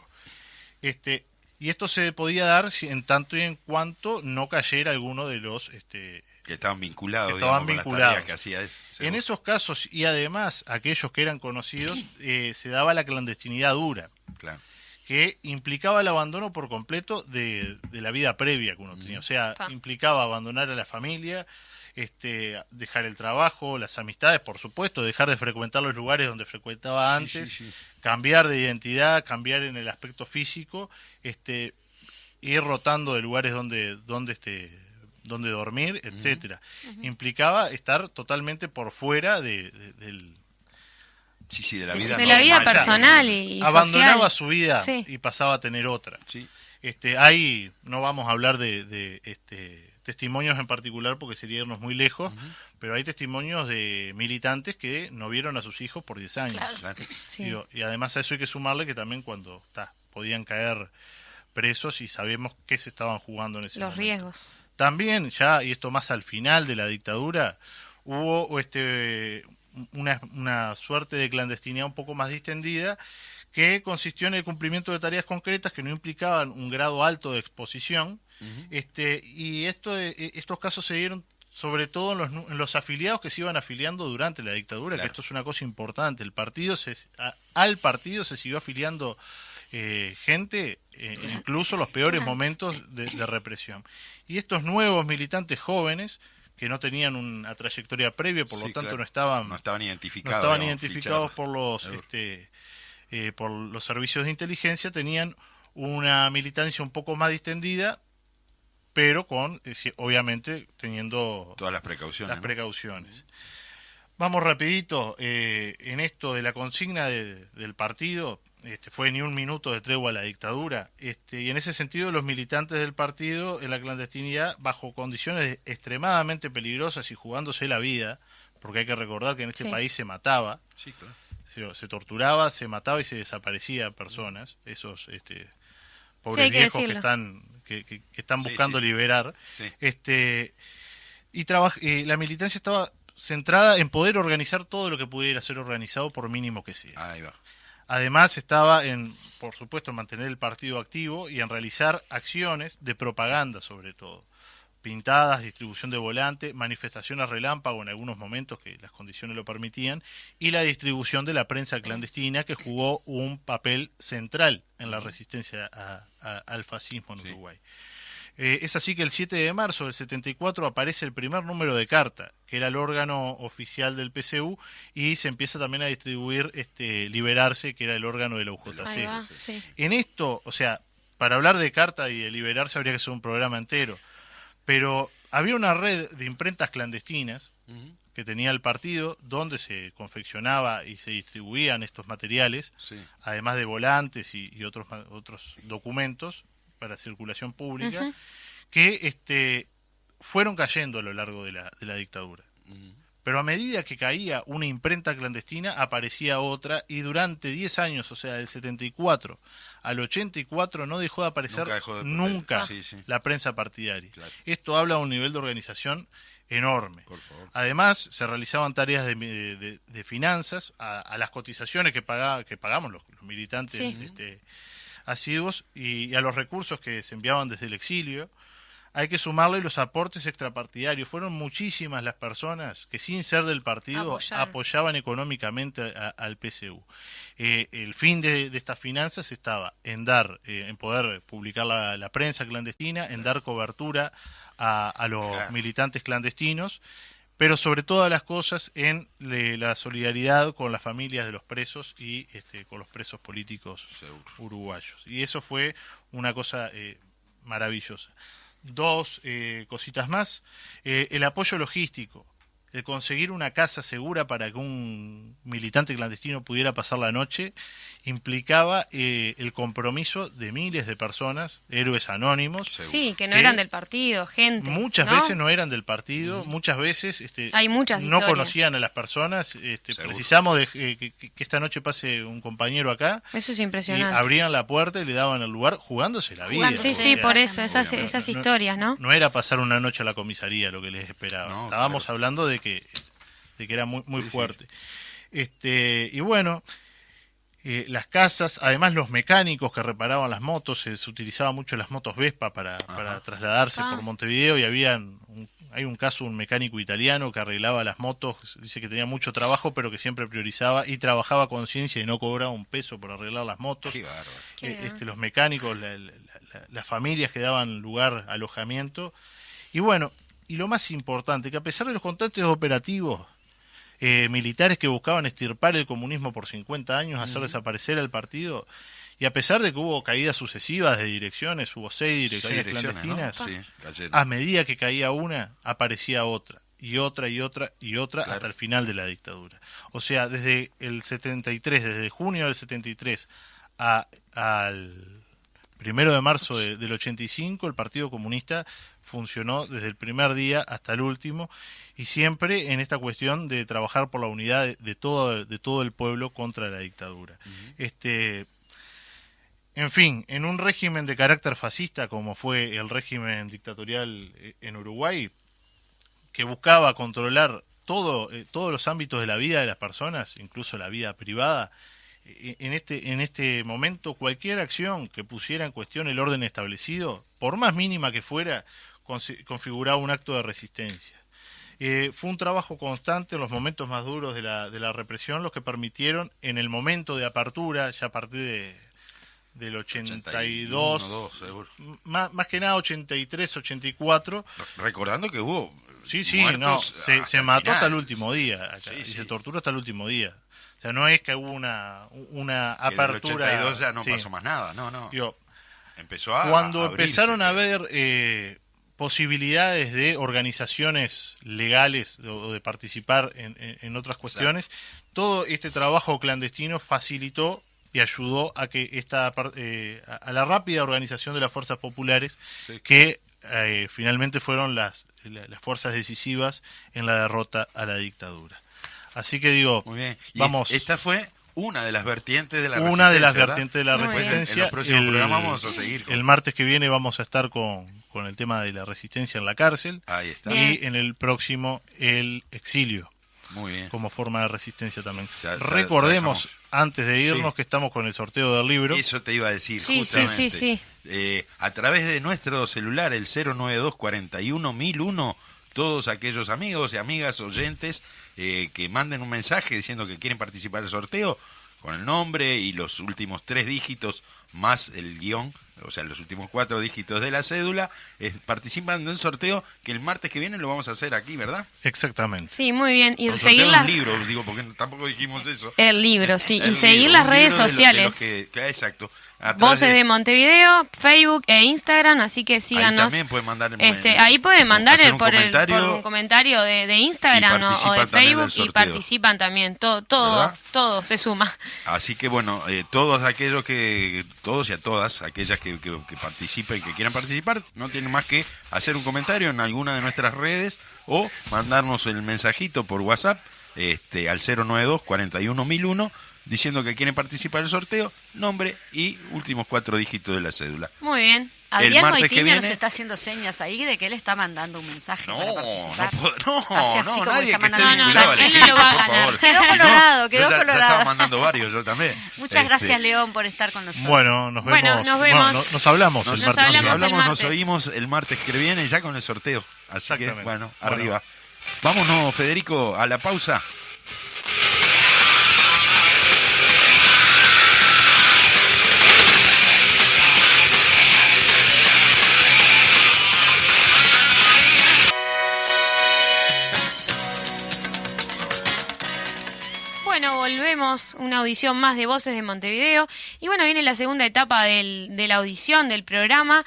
[SPEAKER 6] Claro.
[SPEAKER 8] Y esto se podía dar en tanto y en cuanto no cayera alguno de los
[SPEAKER 7] Que estaban vinculados,
[SPEAKER 8] Que estaban
[SPEAKER 7] digamos, con
[SPEAKER 8] vinculados.
[SPEAKER 7] las tareas que hacía él.
[SPEAKER 8] En esos casos, y además aquellos que eran conocidos, se daba la clandestinidad dura,
[SPEAKER 7] Claro.
[SPEAKER 8] que implicaba el abandono por completo de la vida previa que uno tenía. O sea,
[SPEAKER 6] Pa.
[SPEAKER 8] implicaba abandonar a la familia, dejar el trabajo, las amistades, por supuesto, dejar de frecuentar los lugares donde frecuentaba antes,
[SPEAKER 7] sí.
[SPEAKER 8] cambiar de identidad, cambiar en el aspecto físico, ir rotando de lugares donde dormir, etcétera. Implicaba estar totalmente por fuera del
[SPEAKER 7] Sí, de la
[SPEAKER 2] Sí,
[SPEAKER 7] vida
[SPEAKER 6] De la vida
[SPEAKER 7] normal.
[SPEAKER 6] personal y
[SPEAKER 8] abandonaba
[SPEAKER 6] social.
[SPEAKER 8] su vida
[SPEAKER 6] Sí.
[SPEAKER 8] y pasaba a tener otra.
[SPEAKER 7] Sí.
[SPEAKER 8] Ahí no vamos a hablar de testimonios en particular porque sería irnos muy lejos, pero hay testimonios de militantes que no vieron a sus hijos por 10 años.
[SPEAKER 7] Claro.
[SPEAKER 6] Sí.
[SPEAKER 8] Digo, y además a eso hay que sumarle que también cuando podían caer presos y sabemos qué se estaban jugando en ese
[SPEAKER 6] Los
[SPEAKER 8] momento.
[SPEAKER 6] riesgos.
[SPEAKER 8] También ya, y esto más al final de la dictadura, hubo una suerte de clandestinidad un poco más distendida que consistió en el cumplimiento de tareas concretas que no implicaban un grado alto de exposición. Y estos casos se dieron sobre todo en los afiliados que se iban afiliando durante la dictadura,
[SPEAKER 7] Claro.
[SPEAKER 8] que esto es una cosa importante. Al partido se siguió afiliando gente, incluso los peores momentos de represión. Y estos nuevos militantes jóvenes, que no tenían una trayectoria previa, por lo
[SPEAKER 7] Sí,
[SPEAKER 8] tanto
[SPEAKER 7] claro.
[SPEAKER 8] no estaban
[SPEAKER 7] identificados.
[SPEAKER 8] identificados
[SPEAKER 7] fichados.
[SPEAKER 8] por los servicios de inteligencia, tenían una militancia un poco más distendida, pero obviamente teniendo
[SPEAKER 7] Todas las precauciones. ¿no?
[SPEAKER 8] precauciones. Vamos rapidito, en esto de la consigna del partido, fue ni un minuto de tregua a la dictadura, y en ese sentido los militantes del partido en la clandestinidad, bajo condiciones extremadamente peligrosas y jugándose la vida, porque hay que recordar que en este
[SPEAKER 6] Sí.
[SPEAKER 8] país se mataba,
[SPEAKER 7] Sí, claro.
[SPEAKER 8] se torturaba, se mataba y se desaparecía personas, esos pobres
[SPEAKER 6] hay que
[SPEAKER 8] viejos que
[SPEAKER 6] decirlo.
[SPEAKER 8] están
[SPEAKER 7] Sí,
[SPEAKER 8] buscando
[SPEAKER 7] sí.
[SPEAKER 8] liberar.
[SPEAKER 7] Sí.
[SPEAKER 8] La militancia estaba centrada en poder organizar todo lo que pudiera ser organizado, por mínimo que sea.
[SPEAKER 7] Ahí va.
[SPEAKER 8] Además estaba por supuesto, en mantener el partido activo y en realizar acciones de propaganda sobre todo. Pintadas, distribución de volante, manifestaciones relámpago en algunos momentos que las condiciones lo permitían, y la distribución de la prensa clandestina, que jugó un papel central en la resistencia al fascismo en
[SPEAKER 7] Sí.
[SPEAKER 8] Uruguay. Es así que el 7 de marzo del 74 aparece el primer número de carta, que era el órgano oficial del PCU, y se empieza también a distribuir Liberarse, que era el órgano de la UJC.
[SPEAKER 6] Ahí va, sí.
[SPEAKER 8] En esto, o sea, para hablar de carta y de Liberarse habría que hacer un programa entero, pero había una red de imprentas clandestinas que tenía el partido, donde se confeccionaba y se distribuían estos materiales,
[SPEAKER 7] Sí.
[SPEAKER 8] además de volantes y otros documentos para circulación pública,
[SPEAKER 6] Ujú.
[SPEAKER 8] que fueron cayendo a lo largo de la dictadura. Pero a medida que caía una imprenta clandestina, aparecía otra, y durante 10 años, o sea, del 74 al 84, no dejó de aparecer
[SPEAKER 7] Nunca dejó de-
[SPEAKER 8] nunca
[SPEAKER 7] Sí, sí.
[SPEAKER 8] la prensa partidaria.
[SPEAKER 7] Claro.
[SPEAKER 8] Esto habla de un nivel de organización enorme.
[SPEAKER 7] Por favor.
[SPEAKER 8] Además, se realizaban tareas de finanzas a las cotizaciones que pagamos los militantes
[SPEAKER 6] Sí.
[SPEAKER 8] asiduos, y a los recursos que se enviaban desde el exilio. Hay que sumarle los aportes extrapartidarios. Fueron muchísimas las personas que, sin ser del partido, apoyaban económicamente al PCU. El fin de estas finanzas estaba en poder publicar la prensa clandestina, en dar cobertura a los
[SPEAKER 7] Claro.
[SPEAKER 8] militantes clandestinos, pero sobre todas las cosas en la solidaridad con las familias de los presos y con los presos políticos
[SPEAKER 7] Seguro.
[SPEAKER 8] uruguayos. Y eso fue una cosa maravillosa. Dos cositas más. El apoyo logístico, el conseguir una casa segura para que un militante clandestino pudiera pasar la noche, implicaba el compromiso de miles de personas, héroes anónimos.
[SPEAKER 7] Seguro.
[SPEAKER 6] Sí, que no eran del partido, gente.
[SPEAKER 8] Muchas
[SPEAKER 6] ¿no?
[SPEAKER 8] veces no eran del partido, muchas veces
[SPEAKER 6] Hay muchas
[SPEAKER 8] no
[SPEAKER 6] historias.
[SPEAKER 8] conocían a las personas. Precisamos de que esta noche pase un compañero acá,
[SPEAKER 6] Eso es
[SPEAKER 8] y
[SPEAKER 6] impresionante.
[SPEAKER 8] abrían la puerta y le daban el lugar jugándose la vida.
[SPEAKER 2] Jugándose.
[SPEAKER 6] Sí,
[SPEAKER 8] O
[SPEAKER 6] sí,
[SPEAKER 8] sea,
[SPEAKER 6] por eso, esas
[SPEAKER 7] Obviamente.
[SPEAKER 6] historias, ¿no?
[SPEAKER 8] no era pasar una noche a la comisaría lo que les esperaba.
[SPEAKER 7] No,
[SPEAKER 8] Estábamos
[SPEAKER 7] claro.
[SPEAKER 8] hablando de que era muy
[SPEAKER 7] Sí,
[SPEAKER 8] fuerte. Y bueno, las casas, además los mecánicos que reparaban las motos, se utilizaba mucho las motos Vespa para trasladarse
[SPEAKER 6] Ah.
[SPEAKER 8] por Montevideo, y habían hay un caso, un mecánico italiano que arreglaba las motos, dice que tenía mucho trabajo, pero que siempre priorizaba y trabajaba con ciencia y no cobraba un peso por arreglar las motos.
[SPEAKER 7] Qué bárbaro.
[SPEAKER 8] Los mecánicos, las familias que daban lugar a alojamiento. Y bueno, y lo más importante, que a pesar de los constantes operativos militares que buscaban extirpar el comunismo por 50 años, hacer desaparecer al partido, y a pesar de que hubo caídas sucesivas de direcciones, hubo 6 direcciones clandestinas,
[SPEAKER 7] ¿no? Sí, cayeron.
[SPEAKER 8] a medida que caía una, aparecía otra, y otra, y otra, y otra,
[SPEAKER 7] Claro.
[SPEAKER 8] hasta el final de la dictadura. O sea, desde el 73, desde junio del 73 al 1 de marzo del 85, el Partido Comunista funcionó desde el primer día hasta el último, y siempre en esta cuestión de trabajar por la unidad de todo el pueblo contra la dictadura. En fin, en un régimen de carácter fascista como fue el régimen dictatorial en Uruguay, que buscaba controlar todos los ámbitos de la vida de las personas, incluso la vida privada, en este momento cualquier acción que pusiera en cuestión el orden establecido, por más mínima que fuera, configuraba un acto de resistencia. Fue un trabajo constante en los momentos más duros de la represión los que permitieron en el momento de apertura, ya a partir del 82,
[SPEAKER 7] 81, 2, seguro.
[SPEAKER 8] más que nada 83, 84.
[SPEAKER 7] Recordando que hubo
[SPEAKER 8] Sí,
[SPEAKER 7] muertos
[SPEAKER 8] se mató
[SPEAKER 7] final.
[SPEAKER 8] hasta el último día acá,
[SPEAKER 7] Sí,
[SPEAKER 8] y
[SPEAKER 7] sí.
[SPEAKER 8] se torturó hasta el último día. O sea, no es que hubo una
[SPEAKER 7] Que
[SPEAKER 8] apertura.
[SPEAKER 7] del 82 ya no
[SPEAKER 8] sí.
[SPEAKER 7] pasó más nada, no.
[SPEAKER 8] Digo,
[SPEAKER 7] Empezó a
[SPEAKER 8] cuando
[SPEAKER 7] abrirse,
[SPEAKER 8] empezaron a
[SPEAKER 7] pero-
[SPEAKER 8] haber posibilidades de organizaciones legales o de participar en otras cuestiones, todo este trabajo clandestino facilitó y ayudó a que a la rápida organización de las fuerzas populares,
[SPEAKER 7] Sí.
[SPEAKER 8] que finalmente fueron las fuerzas decisivas en la derrota a la dictadura. Así que digo,
[SPEAKER 7] Muy bien. Y
[SPEAKER 8] vamos.
[SPEAKER 7] esta fue una de las vertientes de la
[SPEAKER 8] Una de las
[SPEAKER 7] resistencia,
[SPEAKER 8] vertientes de la
[SPEAKER 6] Muy bien.
[SPEAKER 8] resistencia.
[SPEAKER 7] En los próximos programas vamos a seguir con-
[SPEAKER 8] El martes que viene vamos a estar con el tema de la resistencia en la cárcel.
[SPEAKER 7] Ahí está.
[SPEAKER 6] Bien.
[SPEAKER 8] Y en el próximo el exilio,
[SPEAKER 7] Muy bien.
[SPEAKER 8] como forma de resistencia también.
[SPEAKER 7] Ya
[SPEAKER 8] Recordemos,
[SPEAKER 7] dejamos.
[SPEAKER 8] antes de irnos,
[SPEAKER 7] Sí.
[SPEAKER 8] que estamos con el sorteo del libro.
[SPEAKER 7] Eso te iba a decir,
[SPEAKER 6] Sí,
[SPEAKER 7] justamente.
[SPEAKER 6] sí.
[SPEAKER 7] A través de nuestro celular, el 092 41 1001, todos aquellos amigos y amigas oyentes que manden un mensaje diciendo que quieren participar del sorteo, con el nombre y los últimos 3 dígitos más el guión, o sea, los últimos 4 dígitos de la cédula, participan de un sorteo que el martes que viene lo vamos a hacer aquí, ¿verdad?
[SPEAKER 8] Exactamente.
[SPEAKER 6] Sí, muy bien. Y
[SPEAKER 7] Un sorteo
[SPEAKER 6] seguir
[SPEAKER 7] de
[SPEAKER 6] las...
[SPEAKER 7] un libro, digo, porque tampoco dijimos eso.
[SPEAKER 6] El libro, sí.
[SPEAKER 7] El
[SPEAKER 6] Y seguir
[SPEAKER 7] libro,
[SPEAKER 6] las
[SPEAKER 7] un
[SPEAKER 6] redes
[SPEAKER 7] libro de
[SPEAKER 6] sociales.
[SPEAKER 7] exacto. A través
[SPEAKER 6] Voces de Montevideo, Facebook e Instagram, así que
[SPEAKER 7] Ahí
[SPEAKER 6] síganos.
[SPEAKER 7] también pueden mandar
[SPEAKER 6] Ahí pueden mandar
[SPEAKER 7] hacer un
[SPEAKER 6] por
[SPEAKER 7] comentario
[SPEAKER 6] un comentario de Instagram
[SPEAKER 7] y
[SPEAKER 6] o de
[SPEAKER 7] participan también del
[SPEAKER 6] Facebook y
[SPEAKER 7] sorteo.
[SPEAKER 6] participan también.
[SPEAKER 7] ¿Verdad?
[SPEAKER 6] Todo se suma.
[SPEAKER 7] Así que bueno, todos y a todas aquellas que participen, que quieran participar, no tienen más que hacer un comentario en alguna de nuestras redes o mandarnos el mensajito por WhatsApp al 092 41 1001 diciendo que quieren participar del sorteo, nombre y últimos 4 dígitos de la cédula.
[SPEAKER 6] Muy bien.
[SPEAKER 2] Adrián
[SPEAKER 7] martes que
[SPEAKER 2] Moitiño nos
[SPEAKER 7] viene-
[SPEAKER 2] está haciendo señas ahí de que él está mandando un mensaje para participar.
[SPEAKER 7] no,
[SPEAKER 2] Así como
[SPEAKER 7] nadie
[SPEAKER 2] está
[SPEAKER 7] que esté
[SPEAKER 2] mandando
[SPEAKER 6] un
[SPEAKER 7] vinculado al
[SPEAKER 6] mensaje. Él no
[SPEAKER 7] equipo,
[SPEAKER 6] lo va a
[SPEAKER 7] por
[SPEAKER 6] ganar.
[SPEAKER 7] favor.
[SPEAKER 2] Quedó
[SPEAKER 7] Si no,
[SPEAKER 2] colorado, quedó
[SPEAKER 7] yo ya
[SPEAKER 2] colorado.
[SPEAKER 7] estaba mandando varios, yo también.
[SPEAKER 2] Muchas gracias,
[SPEAKER 7] Este,
[SPEAKER 2] León, por estar con nosotros.
[SPEAKER 8] Bueno, nos vemos.
[SPEAKER 6] Bueno, nos vemos.
[SPEAKER 8] nos hablamos.
[SPEAKER 7] Nos,
[SPEAKER 8] el
[SPEAKER 6] Nos
[SPEAKER 8] martes.
[SPEAKER 6] hablamos el
[SPEAKER 7] nos
[SPEAKER 6] martes.
[SPEAKER 7] oímos el martes que viene ya con el sorteo. Así que,
[SPEAKER 8] Exactamente.
[SPEAKER 7] bueno,
[SPEAKER 8] Bueno.
[SPEAKER 7] arriba. Vámonos, Federico, a la pausa.
[SPEAKER 6] Bueno, volvemos, una audición más de Voces de Montevideo. Y bueno, viene la segunda etapa de la audición, del programa.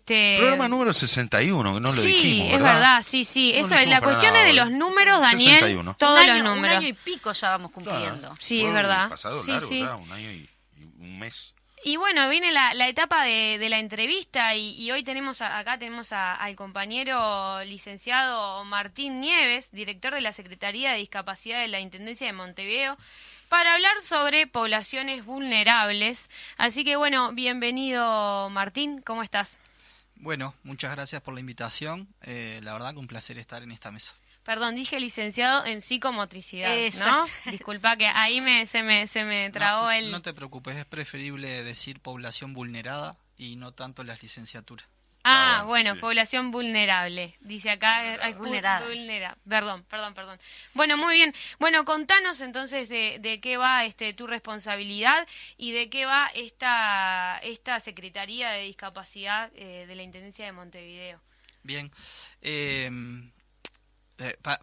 [SPEAKER 7] Programa número 61, que no lo
[SPEAKER 6] sí,
[SPEAKER 7] dijimos,
[SPEAKER 6] es
[SPEAKER 7] ¿verdad?
[SPEAKER 6] verdad, sí.
[SPEAKER 7] No
[SPEAKER 6] Eso
[SPEAKER 7] lo
[SPEAKER 6] es,
[SPEAKER 7] dijimos
[SPEAKER 6] la
[SPEAKER 7] para
[SPEAKER 6] cuestión
[SPEAKER 7] nada
[SPEAKER 6] es de
[SPEAKER 7] hoy.
[SPEAKER 6] los números, Daniel.
[SPEAKER 7] 61.
[SPEAKER 6] Todos los
[SPEAKER 2] un
[SPEAKER 6] números.
[SPEAKER 2] año y pico ya vamos cumpliendo.
[SPEAKER 6] Sí,
[SPEAKER 7] Fue
[SPEAKER 6] es verdad.
[SPEAKER 7] Pasado
[SPEAKER 6] Sí,
[SPEAKER 7] largo,
[SPEAKER 6] sí.
[SPEAKER 7] ya, un año y un mes.
[SPEAKER 6] Y bueno, viene la etapa de la entrevista y hoy tenemos acá al compañero licenciado Martín Nieves, director de la Secretaría de Discapacidad de la Intendencia de Montevideo, para hablar sobre poblaciones vulnerables. Así que bueno, bienvenido Martín, ¿cómo estás?
[SPEAKER 9] Bueno, muchas gracias por la invitación. La verdad que un placer estar en esta mesa.
[SPEAKER 6] Perdón, dije licenciado en psicomotricidad, ¿no?
[SPEAKER 2] Exacto.
[SPEAKER 6] Disculpa que ahí se me trabó
[SPEAKER 9] No te preocupes, es preferible decir población vulnerada y no tanto las licenciaturas.
[SPEAKER 6] Ah,
[SPEAKER 7] bueno,
[SPEAKER 6] bueno,
[SPEAKER 7] sí.
[SPEAKER 6] población vulnerable. Dice acá.
[SPEAKER 2] Vulnerada.
[SPEAKER 6] Perdón. Bueno, muy bien. Bueno, contanos entonces de qué va tu responsabilidad y de qué va esta Secretaría de Discapacidad de la Intendencia de Montevideo.
[SPEAKER 9] Bien,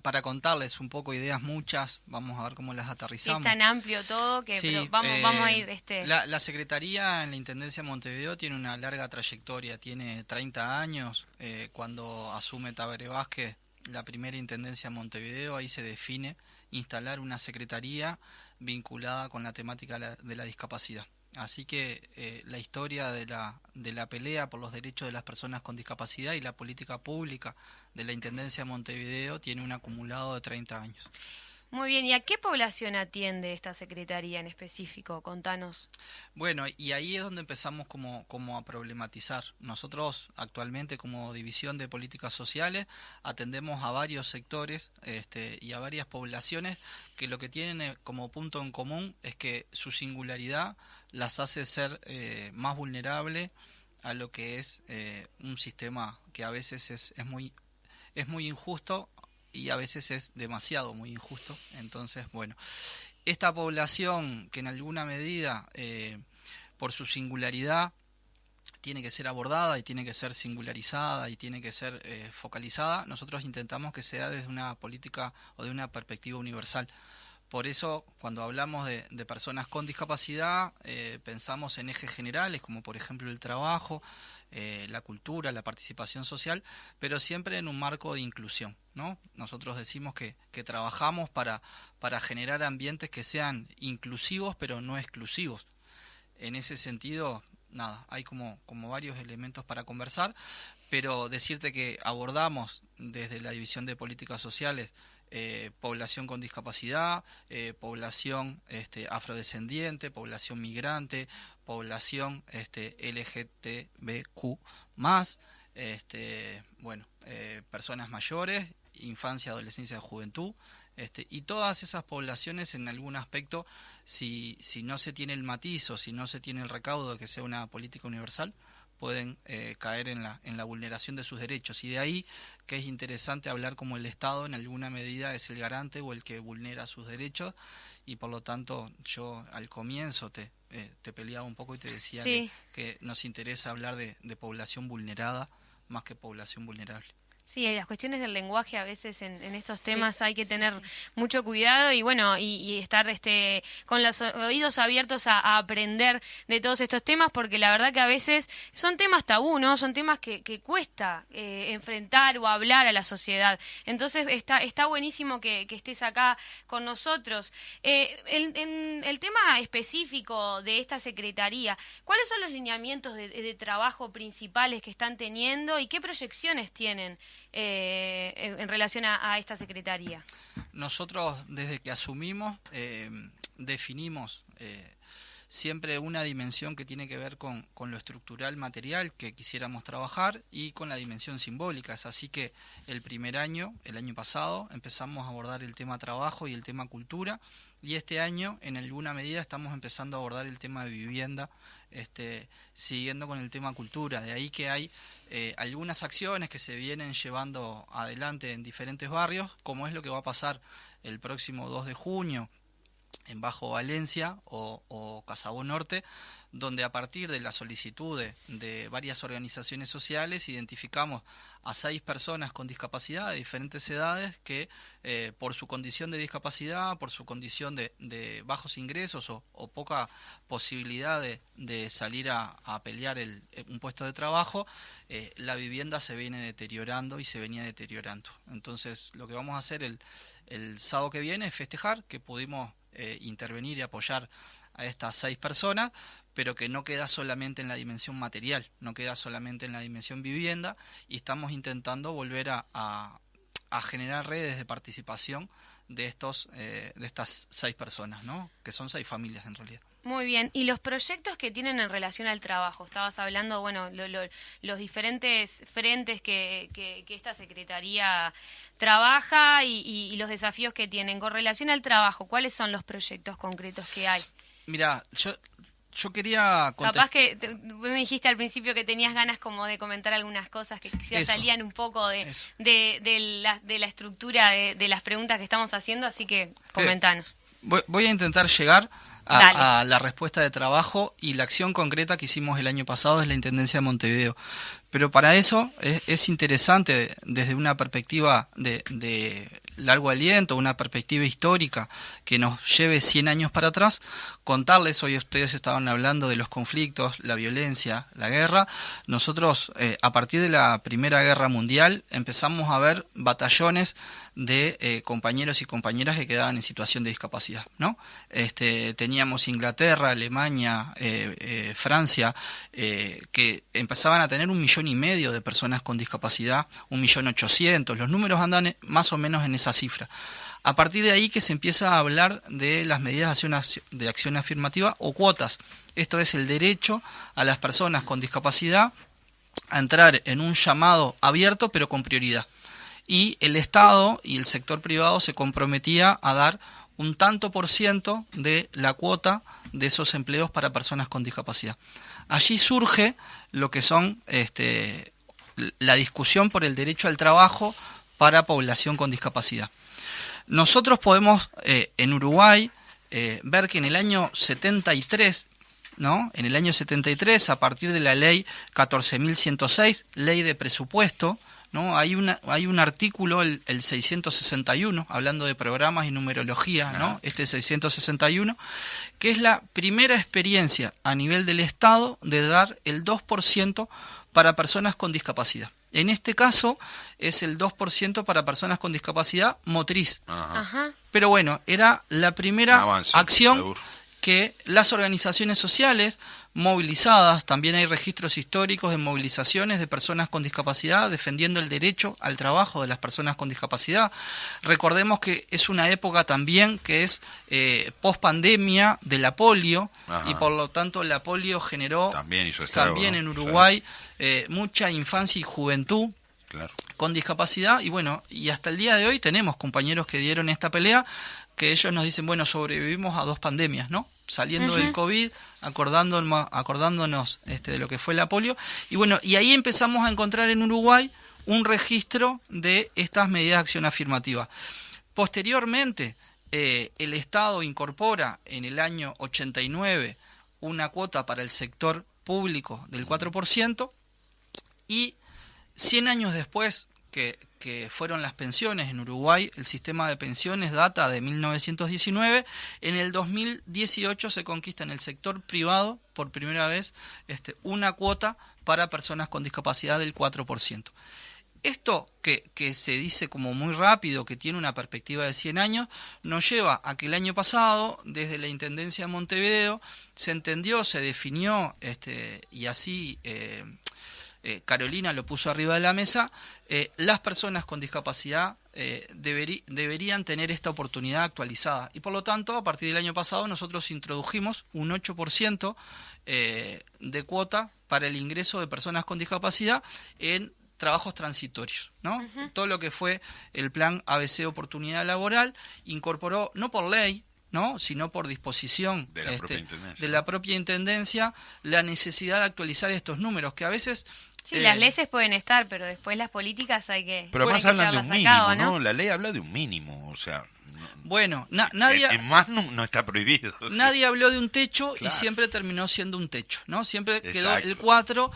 [SPEAKER 9] para contarles un poco ideas muchas, vamos a ver cómo las
[SPEAKER 6] Sí,
[SPEAKER 9] aterrizamos.
[SPEAKER 6] es tan amplio todo que
[SPEAKER 9] Sí,
[SPEAKER 6] pero vamos a ir.
[SPEAKER 9] La Secretaría en la Intendencia de Montevideo tiene una larga trayectoria, tiene 30 años. Cuando asume Tabaré Vázquez la primera Intendencia de Montevideo, ahí se define instalar una Secretaría vinculada con la temática de la discapacidad. Así que la historia de la pelea por los derechos de las personas con discapacidad y la política pública de la Intendencia de Montevideo tiene un acumulado de 30 años.
[SPEAKER 6] Muy bien, ¿y a qué población atiende esta Secretaría en específico? Contanos.
[SPEAKER 9] Bueno, y ahí es donde empezamos como a problematizar. Nosotros actualmente como División de Políticas Sociales atendemos a varios sectores y a varias poblaciones que lo que tienen como punto en común es que su singularidad las hace ser más vulnerables a lo que es un sistema que a veces es muy injusto y a veces es demasiado muy injusto. Entonces, bueno, esta población que en alguna medida, por su singularidad, tiene que ser abordada y tiene que ser singularizada y tiene que ser focalizada, nosotros intentamos que sea desde una política o de una perspectiva universal. Por eso, cuando hablamos de personas con discapacidad, pensamos en ejes generales, como por ejemplo el trabajo, la cultura, la participación social, pero siempre en un marco de inclusión, ¿no? Nosotros decimos que trabajamos para generar ambientes que sean inclusivos, pero no exclusivos. En ese sentido, nada, hay como varios elementos para conversar, pero decirte que abordamos desde la División de Políticas Sociales población con discapacidad, población afrodescendiente, población migrante, población LGTBQ+, personas mayores, infancia, adolescencia, juventud, y todas esas poblaciones en algún aspecto, si no se tiene el matiz o si no se tiene el recaudo de que sea una política universal, pueden caer en la vulneración de sus derechos. Y de ahí que es interesante hablar como el Estado en alguna medida es el garante o el que vulnera sus derechos, y por lo tanto yo al comienzo te peleaba un poco y te decía
[SPEAKER 6] Sí.
[SPEAKER 9] que nos interesa hablar de población vulnerada más que población vulnerable.
[SPEAKER 6] Sí, las cuestiones del lenguaje a veces en estos
[SPEAKER 2] Sí,
[SPEAKER 6] temas hay que
[SPEAKER 2] sí,
[SPEAKER 6] tener
[SPEAKER 2] sí.
[SPEAKER 6] mucho cuidado y bueno, y estar con los oídos abiertos a aprender de todos estos temas, porque la verdad que a veces son temas tabú, ¿no? Son temas que cuesta enfrentar o hablar a la sociedad. Entonces está buenísimo que estés acá con nosotros. En el tema específico de esta secretaría, ¿cuáles son los lineamientos de trabajo principales que están teniendo y qué proyecciones tienen en relación a esta secretaría?
[SPEAKER 9] Nosotros desde que asumimos definimos siempre una dimensión que tiene que ver con lo estructural material que quisiéramos trabajar y con la dimensión simbólica. Es así que el primer año, el año pasado, empezamos a abordar el tema trabajo y el tema cultura, y este año en alguna medida estamos empezando a abordar el tema de vivienda, siguiendo con el tema cultura. De ahí que hay algunas acciones que se vienen llevando adelante en diferentes barrios, como es lo que va a pasar el próximo 2 de junio en Bajo Valencia o Casabó Norte, donde a partir de la solicitud de varias organizaciones sociales identificamos a 6 personas con discapacidad de diferentes edades que por su condición de discapacidad, por su condición de bajos ingresos o poca posibilidad de salir a pelear un puesto de trabajo, la vivienda se viene deteriorando y se venía deteriorando. Entonces lo que vamos a hacer el sábado que viene es festejar que pudimos intervenir y apoyar a estas 6 personas, pero que no queda solamente en la dimensión material, no queda solamente en la dimensión vivienda, y estamos intentando volver a generar redes de participación de estas 6 personas, ¿no? Que son 6 familias en realidad.
[SPEAKER 6] Muy bien, y los proyectos que tienen en relación al trabajo, estabas hablando, bueno, los diferentes frentes que esta secretaría trabaja y los desafíos que tienen. Con relación al trabajo, ¿cuáles son los proyectos concretos que hay?
[SPEAKER 9] Mira, Yo quería
[SPEAKER 6] Capaz que vos me dijiste al principio que tenías ganas como de comentar algunas cosas que quizás
[SPEAKER 9] Eso.
[SPEAKER 6] salían un poco de la estructura de las preguntas que estamos haciendo, así que comentanos.
[SPEAKER 9] Voy a intentar llegar
[SPEAKER 6] Dale.
[SPEAKER 9] a la respuesta de trabajo y la acción concreta que hicimos el año pasado es la Intendencia de Montevideo. Pero para eso es interesante desde una perspectiva de largo aliento, una perspectiva histórica que nos lleve 100 años para atrás, contarles, hoy ustedes estaban hablando de los conflictos, la violencia, la guerra. Nosotros a partir de la Primera Guerra Mundial empezamos a ver batallones de compañeros y compañeras que quedaban en situación de discapacidad, ¿no? Teníamos Inglaterra, Alemania, Francia, que empezaban a tener 1,5 millones de personas con discapacidad, 1.800.000, los números andan más o menos en esa cifra. A partir de ahí que se empieza a hablar de las medidas de acción afirmativa o cuotas. Esto es el derecho a las personas con discapacidad a entrar en un llamado abierto pero con prioridad. Y el Estado y el sector privado se comprometía a dar un tanto por ciento de la cuota de esos empleos para personas con discapacidad. Allí surge lo que son la discusión por el derecho al trabajo para población con discapacidad. Nosotros podemos en Uruguay ver que en el año 73, ¿no? En el año 73, a partir de la ley 14.106, ley de presupuesto, ¿no? Hay un artículo, el 661, hablando de programas y numerología, ¿no? 661, que es la primera experiencia a nivel del Estado de dar el 2% para personas con discapacidad. En este caso es el 2% para personas con discapacidad motriz.
[SPEAKER 6] Ajá.
[SPEAKER 9] Pero bueno, era la primera acción
[SPEAKER 7] seguro.
[SPEAKER 9] Que las organizaciones sociales movilizadas, también hay registros históricos de movilizaciones de personas con discapacidad defendiendo el derecho al trabajo de las personas con discapacidad. Recordemos que es una época también que es post pandemia de la polio. Ajá. Y por lo tanto la polio generó
[SPEAKER 7] también hizo estrago,
[SPEAKER 9] también
[SPEAKER 7] ¿no?
[SPEAKER 9] en Uruguay mucha infancia y juventud. Claro. Con discapacidad, y bueno, y hasta el día de hoy tenemos compañeros que dieron esta pelea, que ellos nos dicen, bueno, sobrevivimos a 2 pandemias, ¿no? Saliendo del COVID, acordándonos de lo que fue la polio, y bueno, y ahí empezamos a encontrar en Uruguay un registro de estas medidas de acción afirmativa. Posteriormente, el Estado incorpora en el año 89 una cuota para el sector público del 4%, y 100 años después que fueron las pensiones en Uruguay, el sistema de pensiones data de 1919, en el 2018 se conquista en el sector privado por primera vez una cuota para personas con discapacidad del 4%. Esto que se dice como muy rápido, que tiene una perspectiva de 100 años, nos lleva a que el año pasado, desde la Intendencia de Montevideo, se entendió, se definió, y así Carolina lo puso arriba de la mesa, las personas con discapacidad deberían tener esta oportunidad actualizada. Y por lo tanto, a partir del año pasado, nosotros introdujimos un 8% de cuota para el ingreso de personas con discapacidad en trabajos transitorios, ¿no? Uh-huh. Todo lo que fue el plan ABC Oportunidad Laboral incorporó, no por ley, ¿no?, sino por disposición
[SPEAKER 7] de
[SPEAKER 9] la propia intendencia, la necesidad de actualizar estos números, que a veces...
[SPEAKER 6] Sí, las leyes pueden estar, pero después las políticas hay que...
[SPEAKER 7] Pero además hablan de un mínimo,
[SPEAKER 6] sacado,
[SPEAKER 7] ¿no? La ley habla de un mínimo, o sea...
[SPEAKER 9] Bueno, nadie...
[SPEAKER 7] En más no está prohibido.
[SPEAKER 9] Nadie habló de un techo, claro, y siempre terminó siendo un techo, ¿no? Siempre quedó el 4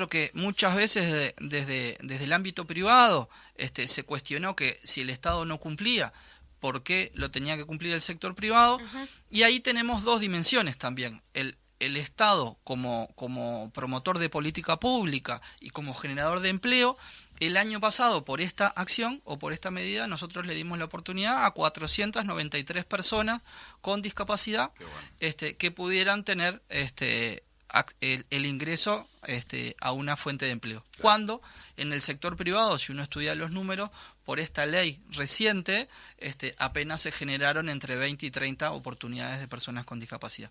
[SPEAKER 9] que muchas veces desde el ámbito privado se cuestionó que si el Estado no cumplía, ¿por qué lo tenía que cumplir el sector privado? Uh-huh. Y ahí tenemos 2 dimensiones también. El Estado como promotor de política pública y como generador de empleo. El año pasado, por esta acción o por esta medida, nosotros le dimos la oportunidad a 493 personas con discapacidad, bueno, que pudieran tener el ingreso a una fuente de empleo. Claro. Cuando en el sector privado, si uno estudia los números, por esta ley reciente, apenas se generaron entre 20 y 30 oportunidades de personas con discapacidad.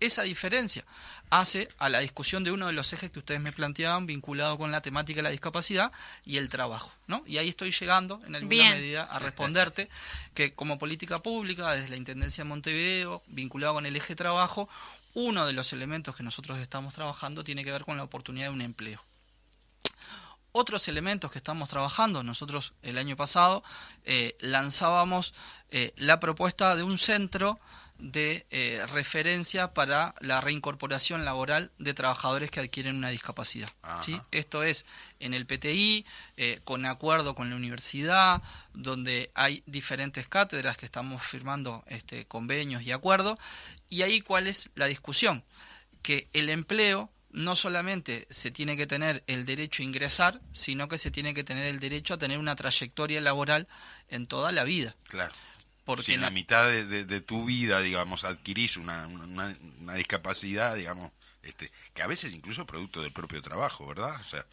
[SPEAKER 9] esa diferencia hace a la discusión de uno de los ejes que ustedes me planteaban vinculado con la temática de la discapacidad y el trabajo, ¿no? Y ahí estoy llegando en alguna medida a responderte que como política pública desde la Intendencia de Montevideo, vinculado con el eje trabajo, uno de los elementos que nosotros estamos trabajando tiene que ver con la oportunidad de un empleo. Otros elementos que estamos trabajando, nosotros el año pasado lanzábamos la propuesta de un centro de referencia para la reincorporación laboral de trabajadores que adquieren una discapacidad. ¿Sí? Esto es en el PTI, con acuerdo con la universidad, donde hay diferentes cátedras que estamos firmando convenios y acuerdos. Y ahí, ¿cuál es la discusión? Que el empleo no solamente se tiene que tener el derecho a ingresar, sino que se tiene que tener el derecho a tener una trayectoria laboral en toda la vida.
[SPEAKER 7] Claro.
[SPEAKER 9] Porque
[SPEAKER 7] si en la mitad de tu vida, digamos, adquirís una discapacidad, digamos, que a veces incluso producto del propio trabajo, ¿verdad? O sea,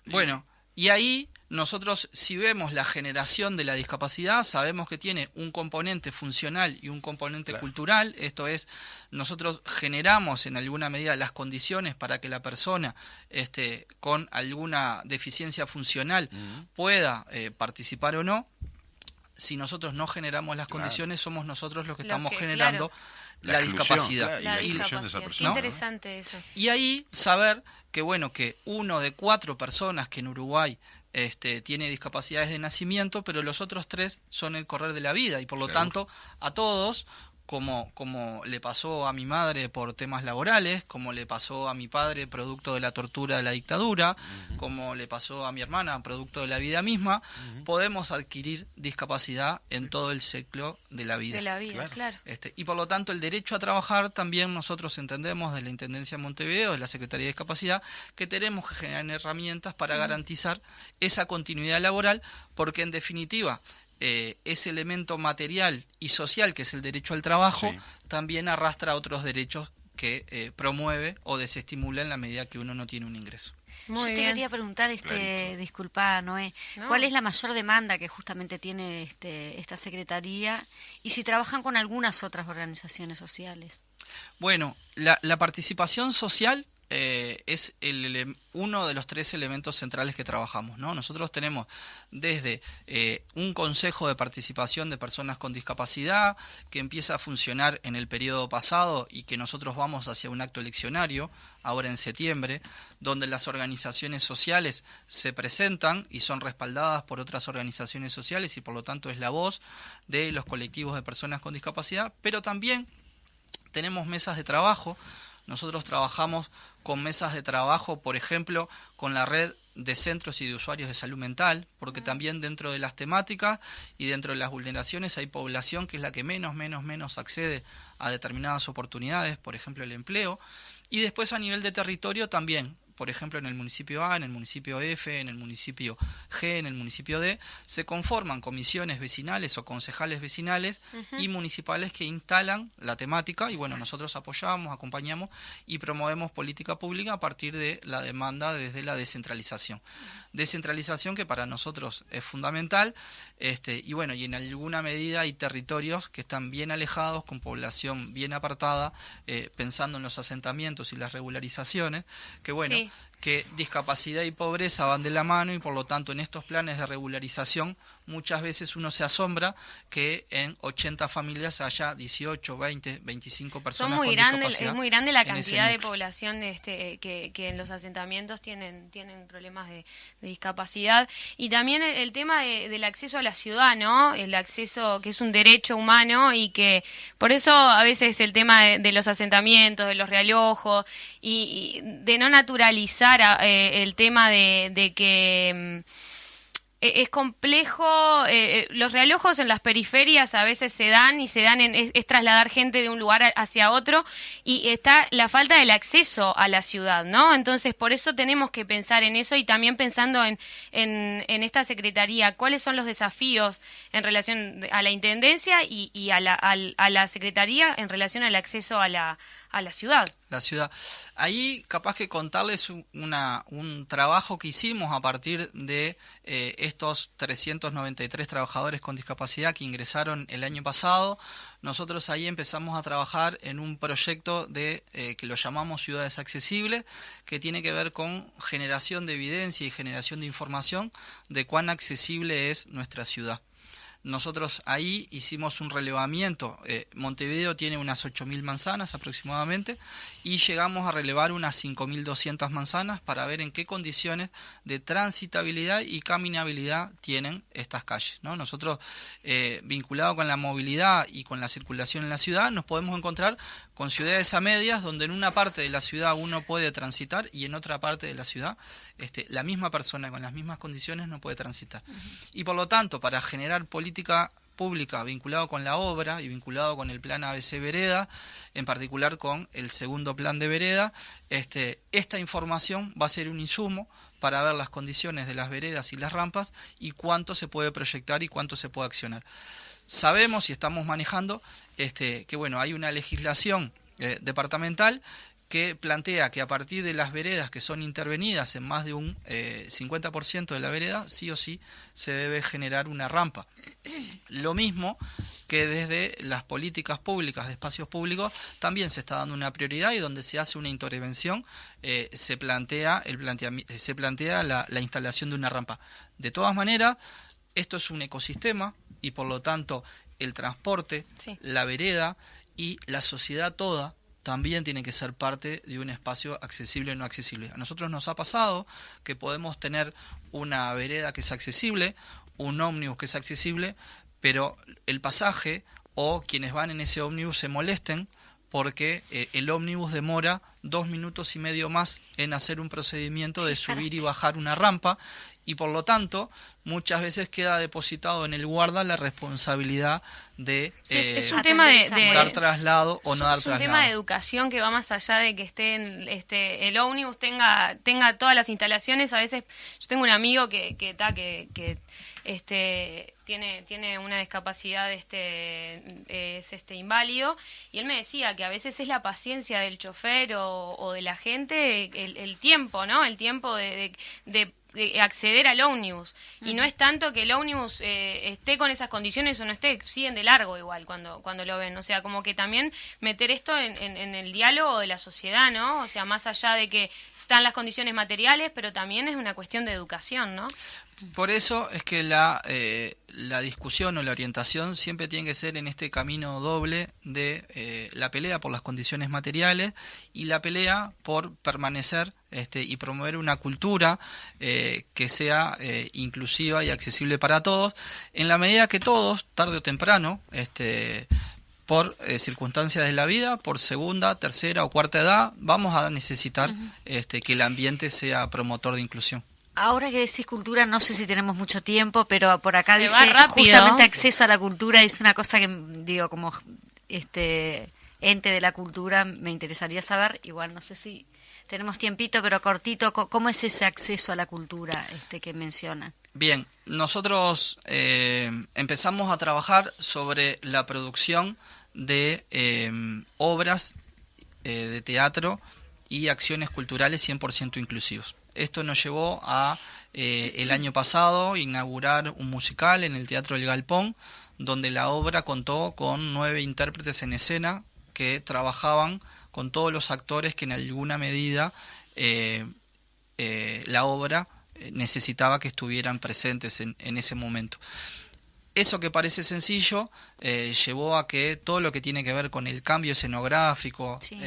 [SPEAKER 9] bueno, y ahí nosotros, si vemos la generación de la discapacidad, sabemos que tiene un componente funcional y un componente cultural. Esto es, nosotros generamos en alguna medida las condiciones para que la persona con alguna deficiencia funcional pueda participar o no. Si nosotros no generamos las condiciones, somos nosotros los que estamos generando la discapacidad.
[SPEAKER 7] Y la inclusión de esa persona.
[SPEAKER 6] Qué interesante eso.
[SPEAKER 9] Y ahí saber que, bueno, que 1 de 4 personas que en Uruguay tiene discapacidades de nacimiento, pero los otros 3 son el correr de la vida. Y por lo tanto, a todos, como le pasó a mi madre por temas laborales, como le pasó a mi padre producto de la tortura de la dictadura, como le pasó a mi hermana producto de la vida misma, podemos adquirir discapacidad en todo el ciclo de la vida.
[SPEAKER 6] De la vida, claro.
[SPEAKER 9] Y por lo tanto el derecho a trabajar también nosotros entendemos de la Intendencia de Montevideo, de la Secretaría de Discapacidad, que tenemos que generar herramientas para garantizar esa continuidad laboral, porque en definitiva ese elemento material y social que es el derecho al trabajo también arrastra otros derechos que promueve o desestimula en la medida que uno no tiene un ingreso.
[SPEAKER 2] Yo te quería preguntar, disculpa Noé, ¿cuál es la mayor demanda que justamente tiene esta Secretaría y si trabajan con algunas otras organizaciones sociales?
[SPEAKER 9] Bueno, la participación social es uno de los 3 elementos centrales que trabajamos, ¿no? Nosotros tenemos desde un consejo de participación de personas con discapacidad que empieza a funcionar en el periodo pasado y que nosotros vamos hacia un acto eleccionario ahora en septiembre, donde las organizaciones sociales se presentan y son respaldadas por otras organizaciones sociales y por lo tanto es la voz de los colectivos de personas con discapacidad, pero también tenemos mesas de trabajo. Nosotros trabajamos con mesas de trabajo, por ejemplo, con la red de centros y de usuarios de salud mental, porque también dentro de las temáticas y dentro de las vulneraciones hay población que es la que menos accede a determinadas oportunidades, por ejemplo el empleo, y después a nivel de territorio también. Por ejemplo, en el municipio A, en el municipio F, en el municipio G, en el municipio D, se conforman comisiones vecinales o concejales vecinales y municipales que instalan la temática y bueno, nosotros apoyamos, acompañamos y promovemos política pública a partir de la demanda desde la descentralización. Descentralización que para nosotros es fundamental y bueno, y en alguna medida hay territorios que están bien alejados, con población bien apartada, pensando en los asentamientos y las regularizaciones, que bueno, que discapacidad y pobreza van de la mano y por lo tanto en estos planes de regularización muchas veces uno se asombra que en 80 familias haya 18, 20, 25 personas con discapacidad.
[SPEAKER 6] Es muy grande la cantidad de población que en los asentamientos tienen problemas de discapacidad. Y también el tema del acceso a la ciudad, ¿no? El acceso que es un derecho humano y que por eso a veces el tema de los asentamientos, de los realojos y de no naturalizar el tema de que es complejo, los realojos en las periferias a veces se dan es trasladar gente de un lugar hacia otro y está la falta del acceso a la ciudad, ¿no? Entonces por eso tenemos que pensar en eso y también pensando en esta secretaría, cuáles son los desafíos en relación a la intendencia y a la secretaría en relación al acceso a a la ciudad.
[SPEAKER 9] La ciudad. Ahí capaz que contarles un trabajo que hicimos a partir de estos 393 trabajadores con discapacidad que ingresaron el año pasado. Nosotros ahí empezamos a trabajar en un proyecto de que lo llamamos Ciudades Accesibles, que tiene que ver con generación de evidencia y generación de información de cuán accesible es nuestra ciudad. Nosotros ahí hicimos un relevamiento. Montevideo tiene unas 8.000 manzanas aproximadamente y llegamos a relevar unas 5.200 manzanas para ver en qué condiciones de transitabilidad y caminabilidad tienen estas calles, ¿no? Nosotros, vinculado con la movilidad y con la circulación en la ciudad, nos podemos encontrar con ciudades a medias donde en una parte de la ciudad uno puede transitar y en otra parte de la ciudad la misma persona con las mismas condiciones no puede transitar. Y por lo tanto, para generar política pública vinculado con la obra y vinculado con el plan ABC Vereda, en particular con el segundo plan de Vereda, esta información va a ser un insumo para ver las condiciones de las veredas y las rampas y cuánto se puede proyectar y cuánto se puede accionar. Sabemos y estamos manejando que bueno, hay una legislación departamental que plantea que a partir de las veredas que son intervenidas en más de un 50% de la vereda, sí o sí se debe generar una rampa. Lo mismo que desde las políticas públicas de espacios públicos también se está dando una prioridad y donde se hace una intervención se plantea la instalación de una rampa. De todas maneras, esto es un ecosistema y por lo tanto el transporte, sí, la vereda y la sociedad toda también tiene que ser parte de un espacio accesible o no accesible. A nosotros nos ha pasado que podemos tener una vereda que es accesible, un ómnibus que es accesible, pero el pasaje o quienes van en ese ómnibus se molesten porque el ómnibus demora 2 minutos y medio más en hacer un procedimiento de subir y bajar una rampa y por lo tanto muchas veces queda depositado en el guarda la responsabilidad de
[SPEAKER 6] es un tema de
[SPEAKER 9] dar traslado o no dar traslado.
[SPEAKER 6] Es un tema de educación que va más allá de que el ómnibus tenga todas las instalaciones. A veces yo tengo un amigo que tiene una discapacidad, es inválido, y él me decía que a veces es la paciencia del chofer o de la gente, el tiempo, ¿no? El tiempo de acceder al ómnibus. Y no es tanto que el ómnibus esté con esas condiciones o no esté, siguen de largo igual cuando lo ven. O sea, como que también meter esto en el diálogo de la sociedad, ¿no? O sea, más allá de que están las condiciones materiales, pero también es una cuestión de educación, ¿no?
[SPEAKER 9] Por eso es que la discusión o la orientación siempre tiene que ser en este camino doble de la pelea por las condiciones materiales y la pelea por permanecer y promover una cultura que sea inclusiva y accesible para todos, en la medida que todos, tarde o temprano, por circunstancias de la vida, por segunda, tercera o cuarta edad, vamos a necesitar que el ambiente sea promotor de inclusión.
[SPEAKER 2] Ahora que decís cultura, no sé si tenemos mucho tiempo, pero por acá
[SPEAKER 6] se
[SPEAKER 2] dice justamente acceso a la cultura, es una cosa que digo como ente de la cultura, me interesaría saber, igual no sé si tenemos tiempito, pero cortito, ¿cómo es ese acceso a la cultura que mencionan?
[SPEAKER 9] Bien, nosotros empezamos a trabajar sobre la producción de obras de teatro y acciones culturales 100% inclusivos. Esto nos llevó a el año pasado inaugurar un musical en el Teatro El Galpón, donde la obra contó con 9 intérpretes en escena que trabajaban con todos los actores que en alguna medida la obra necesitaba que estuvieran presentes en ese momento. Eso que parece sencillo llevó a que todo lo que tiene que ver con el cambio escenográfico, sí,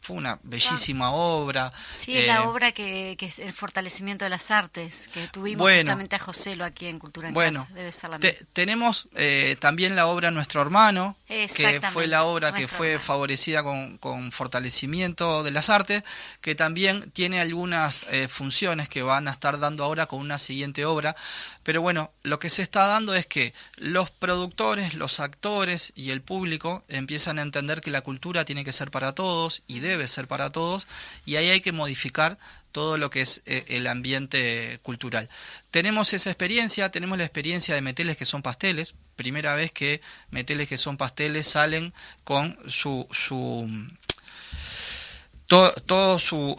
[SPEAKER 9] fue una bellísima obra.
[SPEAKER 2] Sí, la obra que es el fortalecimiento de las artes, que tuvimos justamente a Joselo aquí en Cultura en Casa. Debe ser la misma.
[SPEAKER 9] Tenemos también la obra Nuestro Hermano, que fue la obra que fue favorecida con fortalecimiento de las artes, que también tiene algunas funciones que van a estar dando ahora con una siguiente obra. Pero bueno, lo que se está dando es que los productores, los actores y el público empiezan a entender que la cultura tiene que ser para todos y debe ser para todos, y ahí hay que modificar todo lo que es el ambiente cultural. Tenemos esa experiencia, tenemos la experiencia de Meteles que son pasteles, primera vez que Meteles que son pasteles salen con su todo su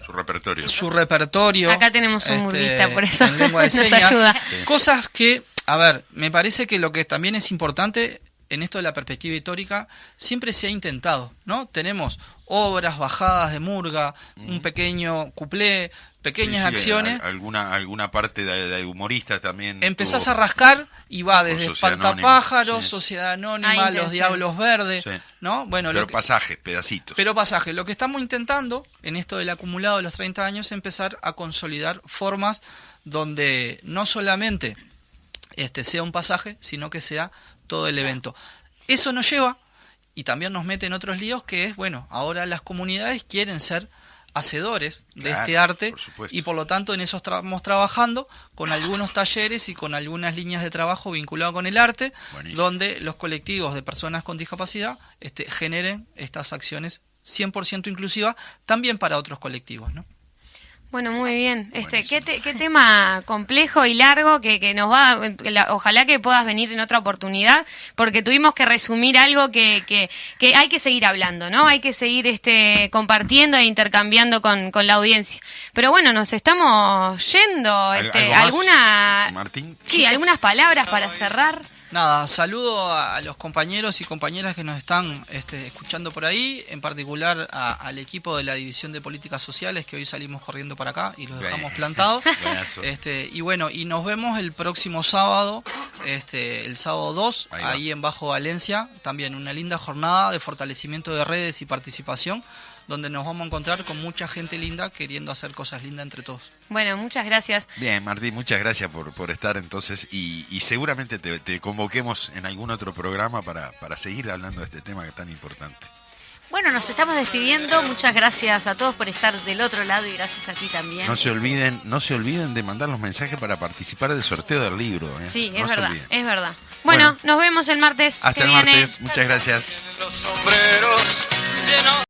[SPEAKER 7] repertorio.
[SPEAKER 9] Su repertorio.
[SPEAKER 6] Acá tenemos un murguista, por eso
[SPEAKER 9] en lengua de
[SPEAKER 6] nos
[SPEAKER 9] señas.
[SPEAKER 6] ayuda.
[SPEAKER 7] Sí.
[SPEAKER 9] Cosas que, a ver, me parece que lo que también es importante en esto de la perspectiva histórica, siempre se ha intentado, ¿no? Tenemos obras, bajadas de murga, un pequeño cuplé, pequeñas acciones.
[SPEAKER 7] Alguna parte de humoristas también.
[SPEAKER 9] Empezás a rascar y va desde
[SPEAKER 7] Sociedad
[SPEAKER 9] Espantapájaros,
[SPEAKER 7] Anónima, sí.
[SPEAKER 9] Sociedad Anónima, Los Diablos Verdes,
[SPEAKER 7] Sí.
[SPEAKER 9] ¿no? Bueno,
[SPEAKER 7] Pero pasajes, pedacitos.
[SPEAKER 9] Pero pasaje, lo que estamos intentando en esto del acumulado de los 30 años es empezar a consolidar formas donde no solamente sea un pasaje, sino que sea todo el evento. Eso nos lleva, y también nos mete en otros líos, que es, bueno, ahora las comunidades quieren ser hacedores de este arte
[SPEAKER 7] por supuesto.
[SPEAKER 9] y por lo tanto en eso estamos trabajando con algunos talleres y con algunas líneas de trabajo vinculadas con el arte. Buenísimo. Donde los colectivos de personas con discapacidad generen estas acciones 100% inclusivas también para otros colectivos, ¿no?
[SPEAKER 6] Bueno, muy bien. ¿Qué tema complejo y largo que nos va... Ojalá que puedas venir en otra oportunidad, porque tuvimos que resumir algo que hay que seguir hablando, ¿no? Hay que seguir compartiendo e intercambiando con la audiencia. Pero bueno, nos estamos yendo.
[SPEAKER 7] ¿Algo más, Martín?
[SPEAKER 6] Sí, algunas palabras para cerrar.
[SPEAKER 9] Nada, saludo a los compañeros y compañeras que nos están escuchando por ahí, en particular al equipo de la División de Políticas Sociales, que hoy salimos corriendo para acá y los dejamos plantados. Y bueno, y nos vemos el próximo sábado, el sábado 2, ahí en Bajo Valencia, también una linda jornada de fortalecimiento de redes y participación, donde nos vamos a encontrar con mucha gente linda queriendo hacer cosas lindas entre todos.
[SPEAKER 6] Bueno, muchas gracias.
[SPEAKER 7] Bien, Martín, muchas gracias por estar entonces y seguramente te convoquemos en algún otro programa para seguir hablando de este tema que es tan importante.
[SPEAKER 2] Bueno, nos estamos despidiendo. Muchas gracias a todos por estar del otro lado y gracias a ti también.
[SPEAKER 7] No se olviden de mandar los mensajes para participar del sorteo del libro.
[SPEAKER 6] Sí,
[SPEAKER 7] no
[SPEAKER 6] es verdad. Bueno, nos vemos el martes.
[SPEAKER 7] Hasta el martes. Muchas gracias.
[SPEAKER 5] Los sombreros llenos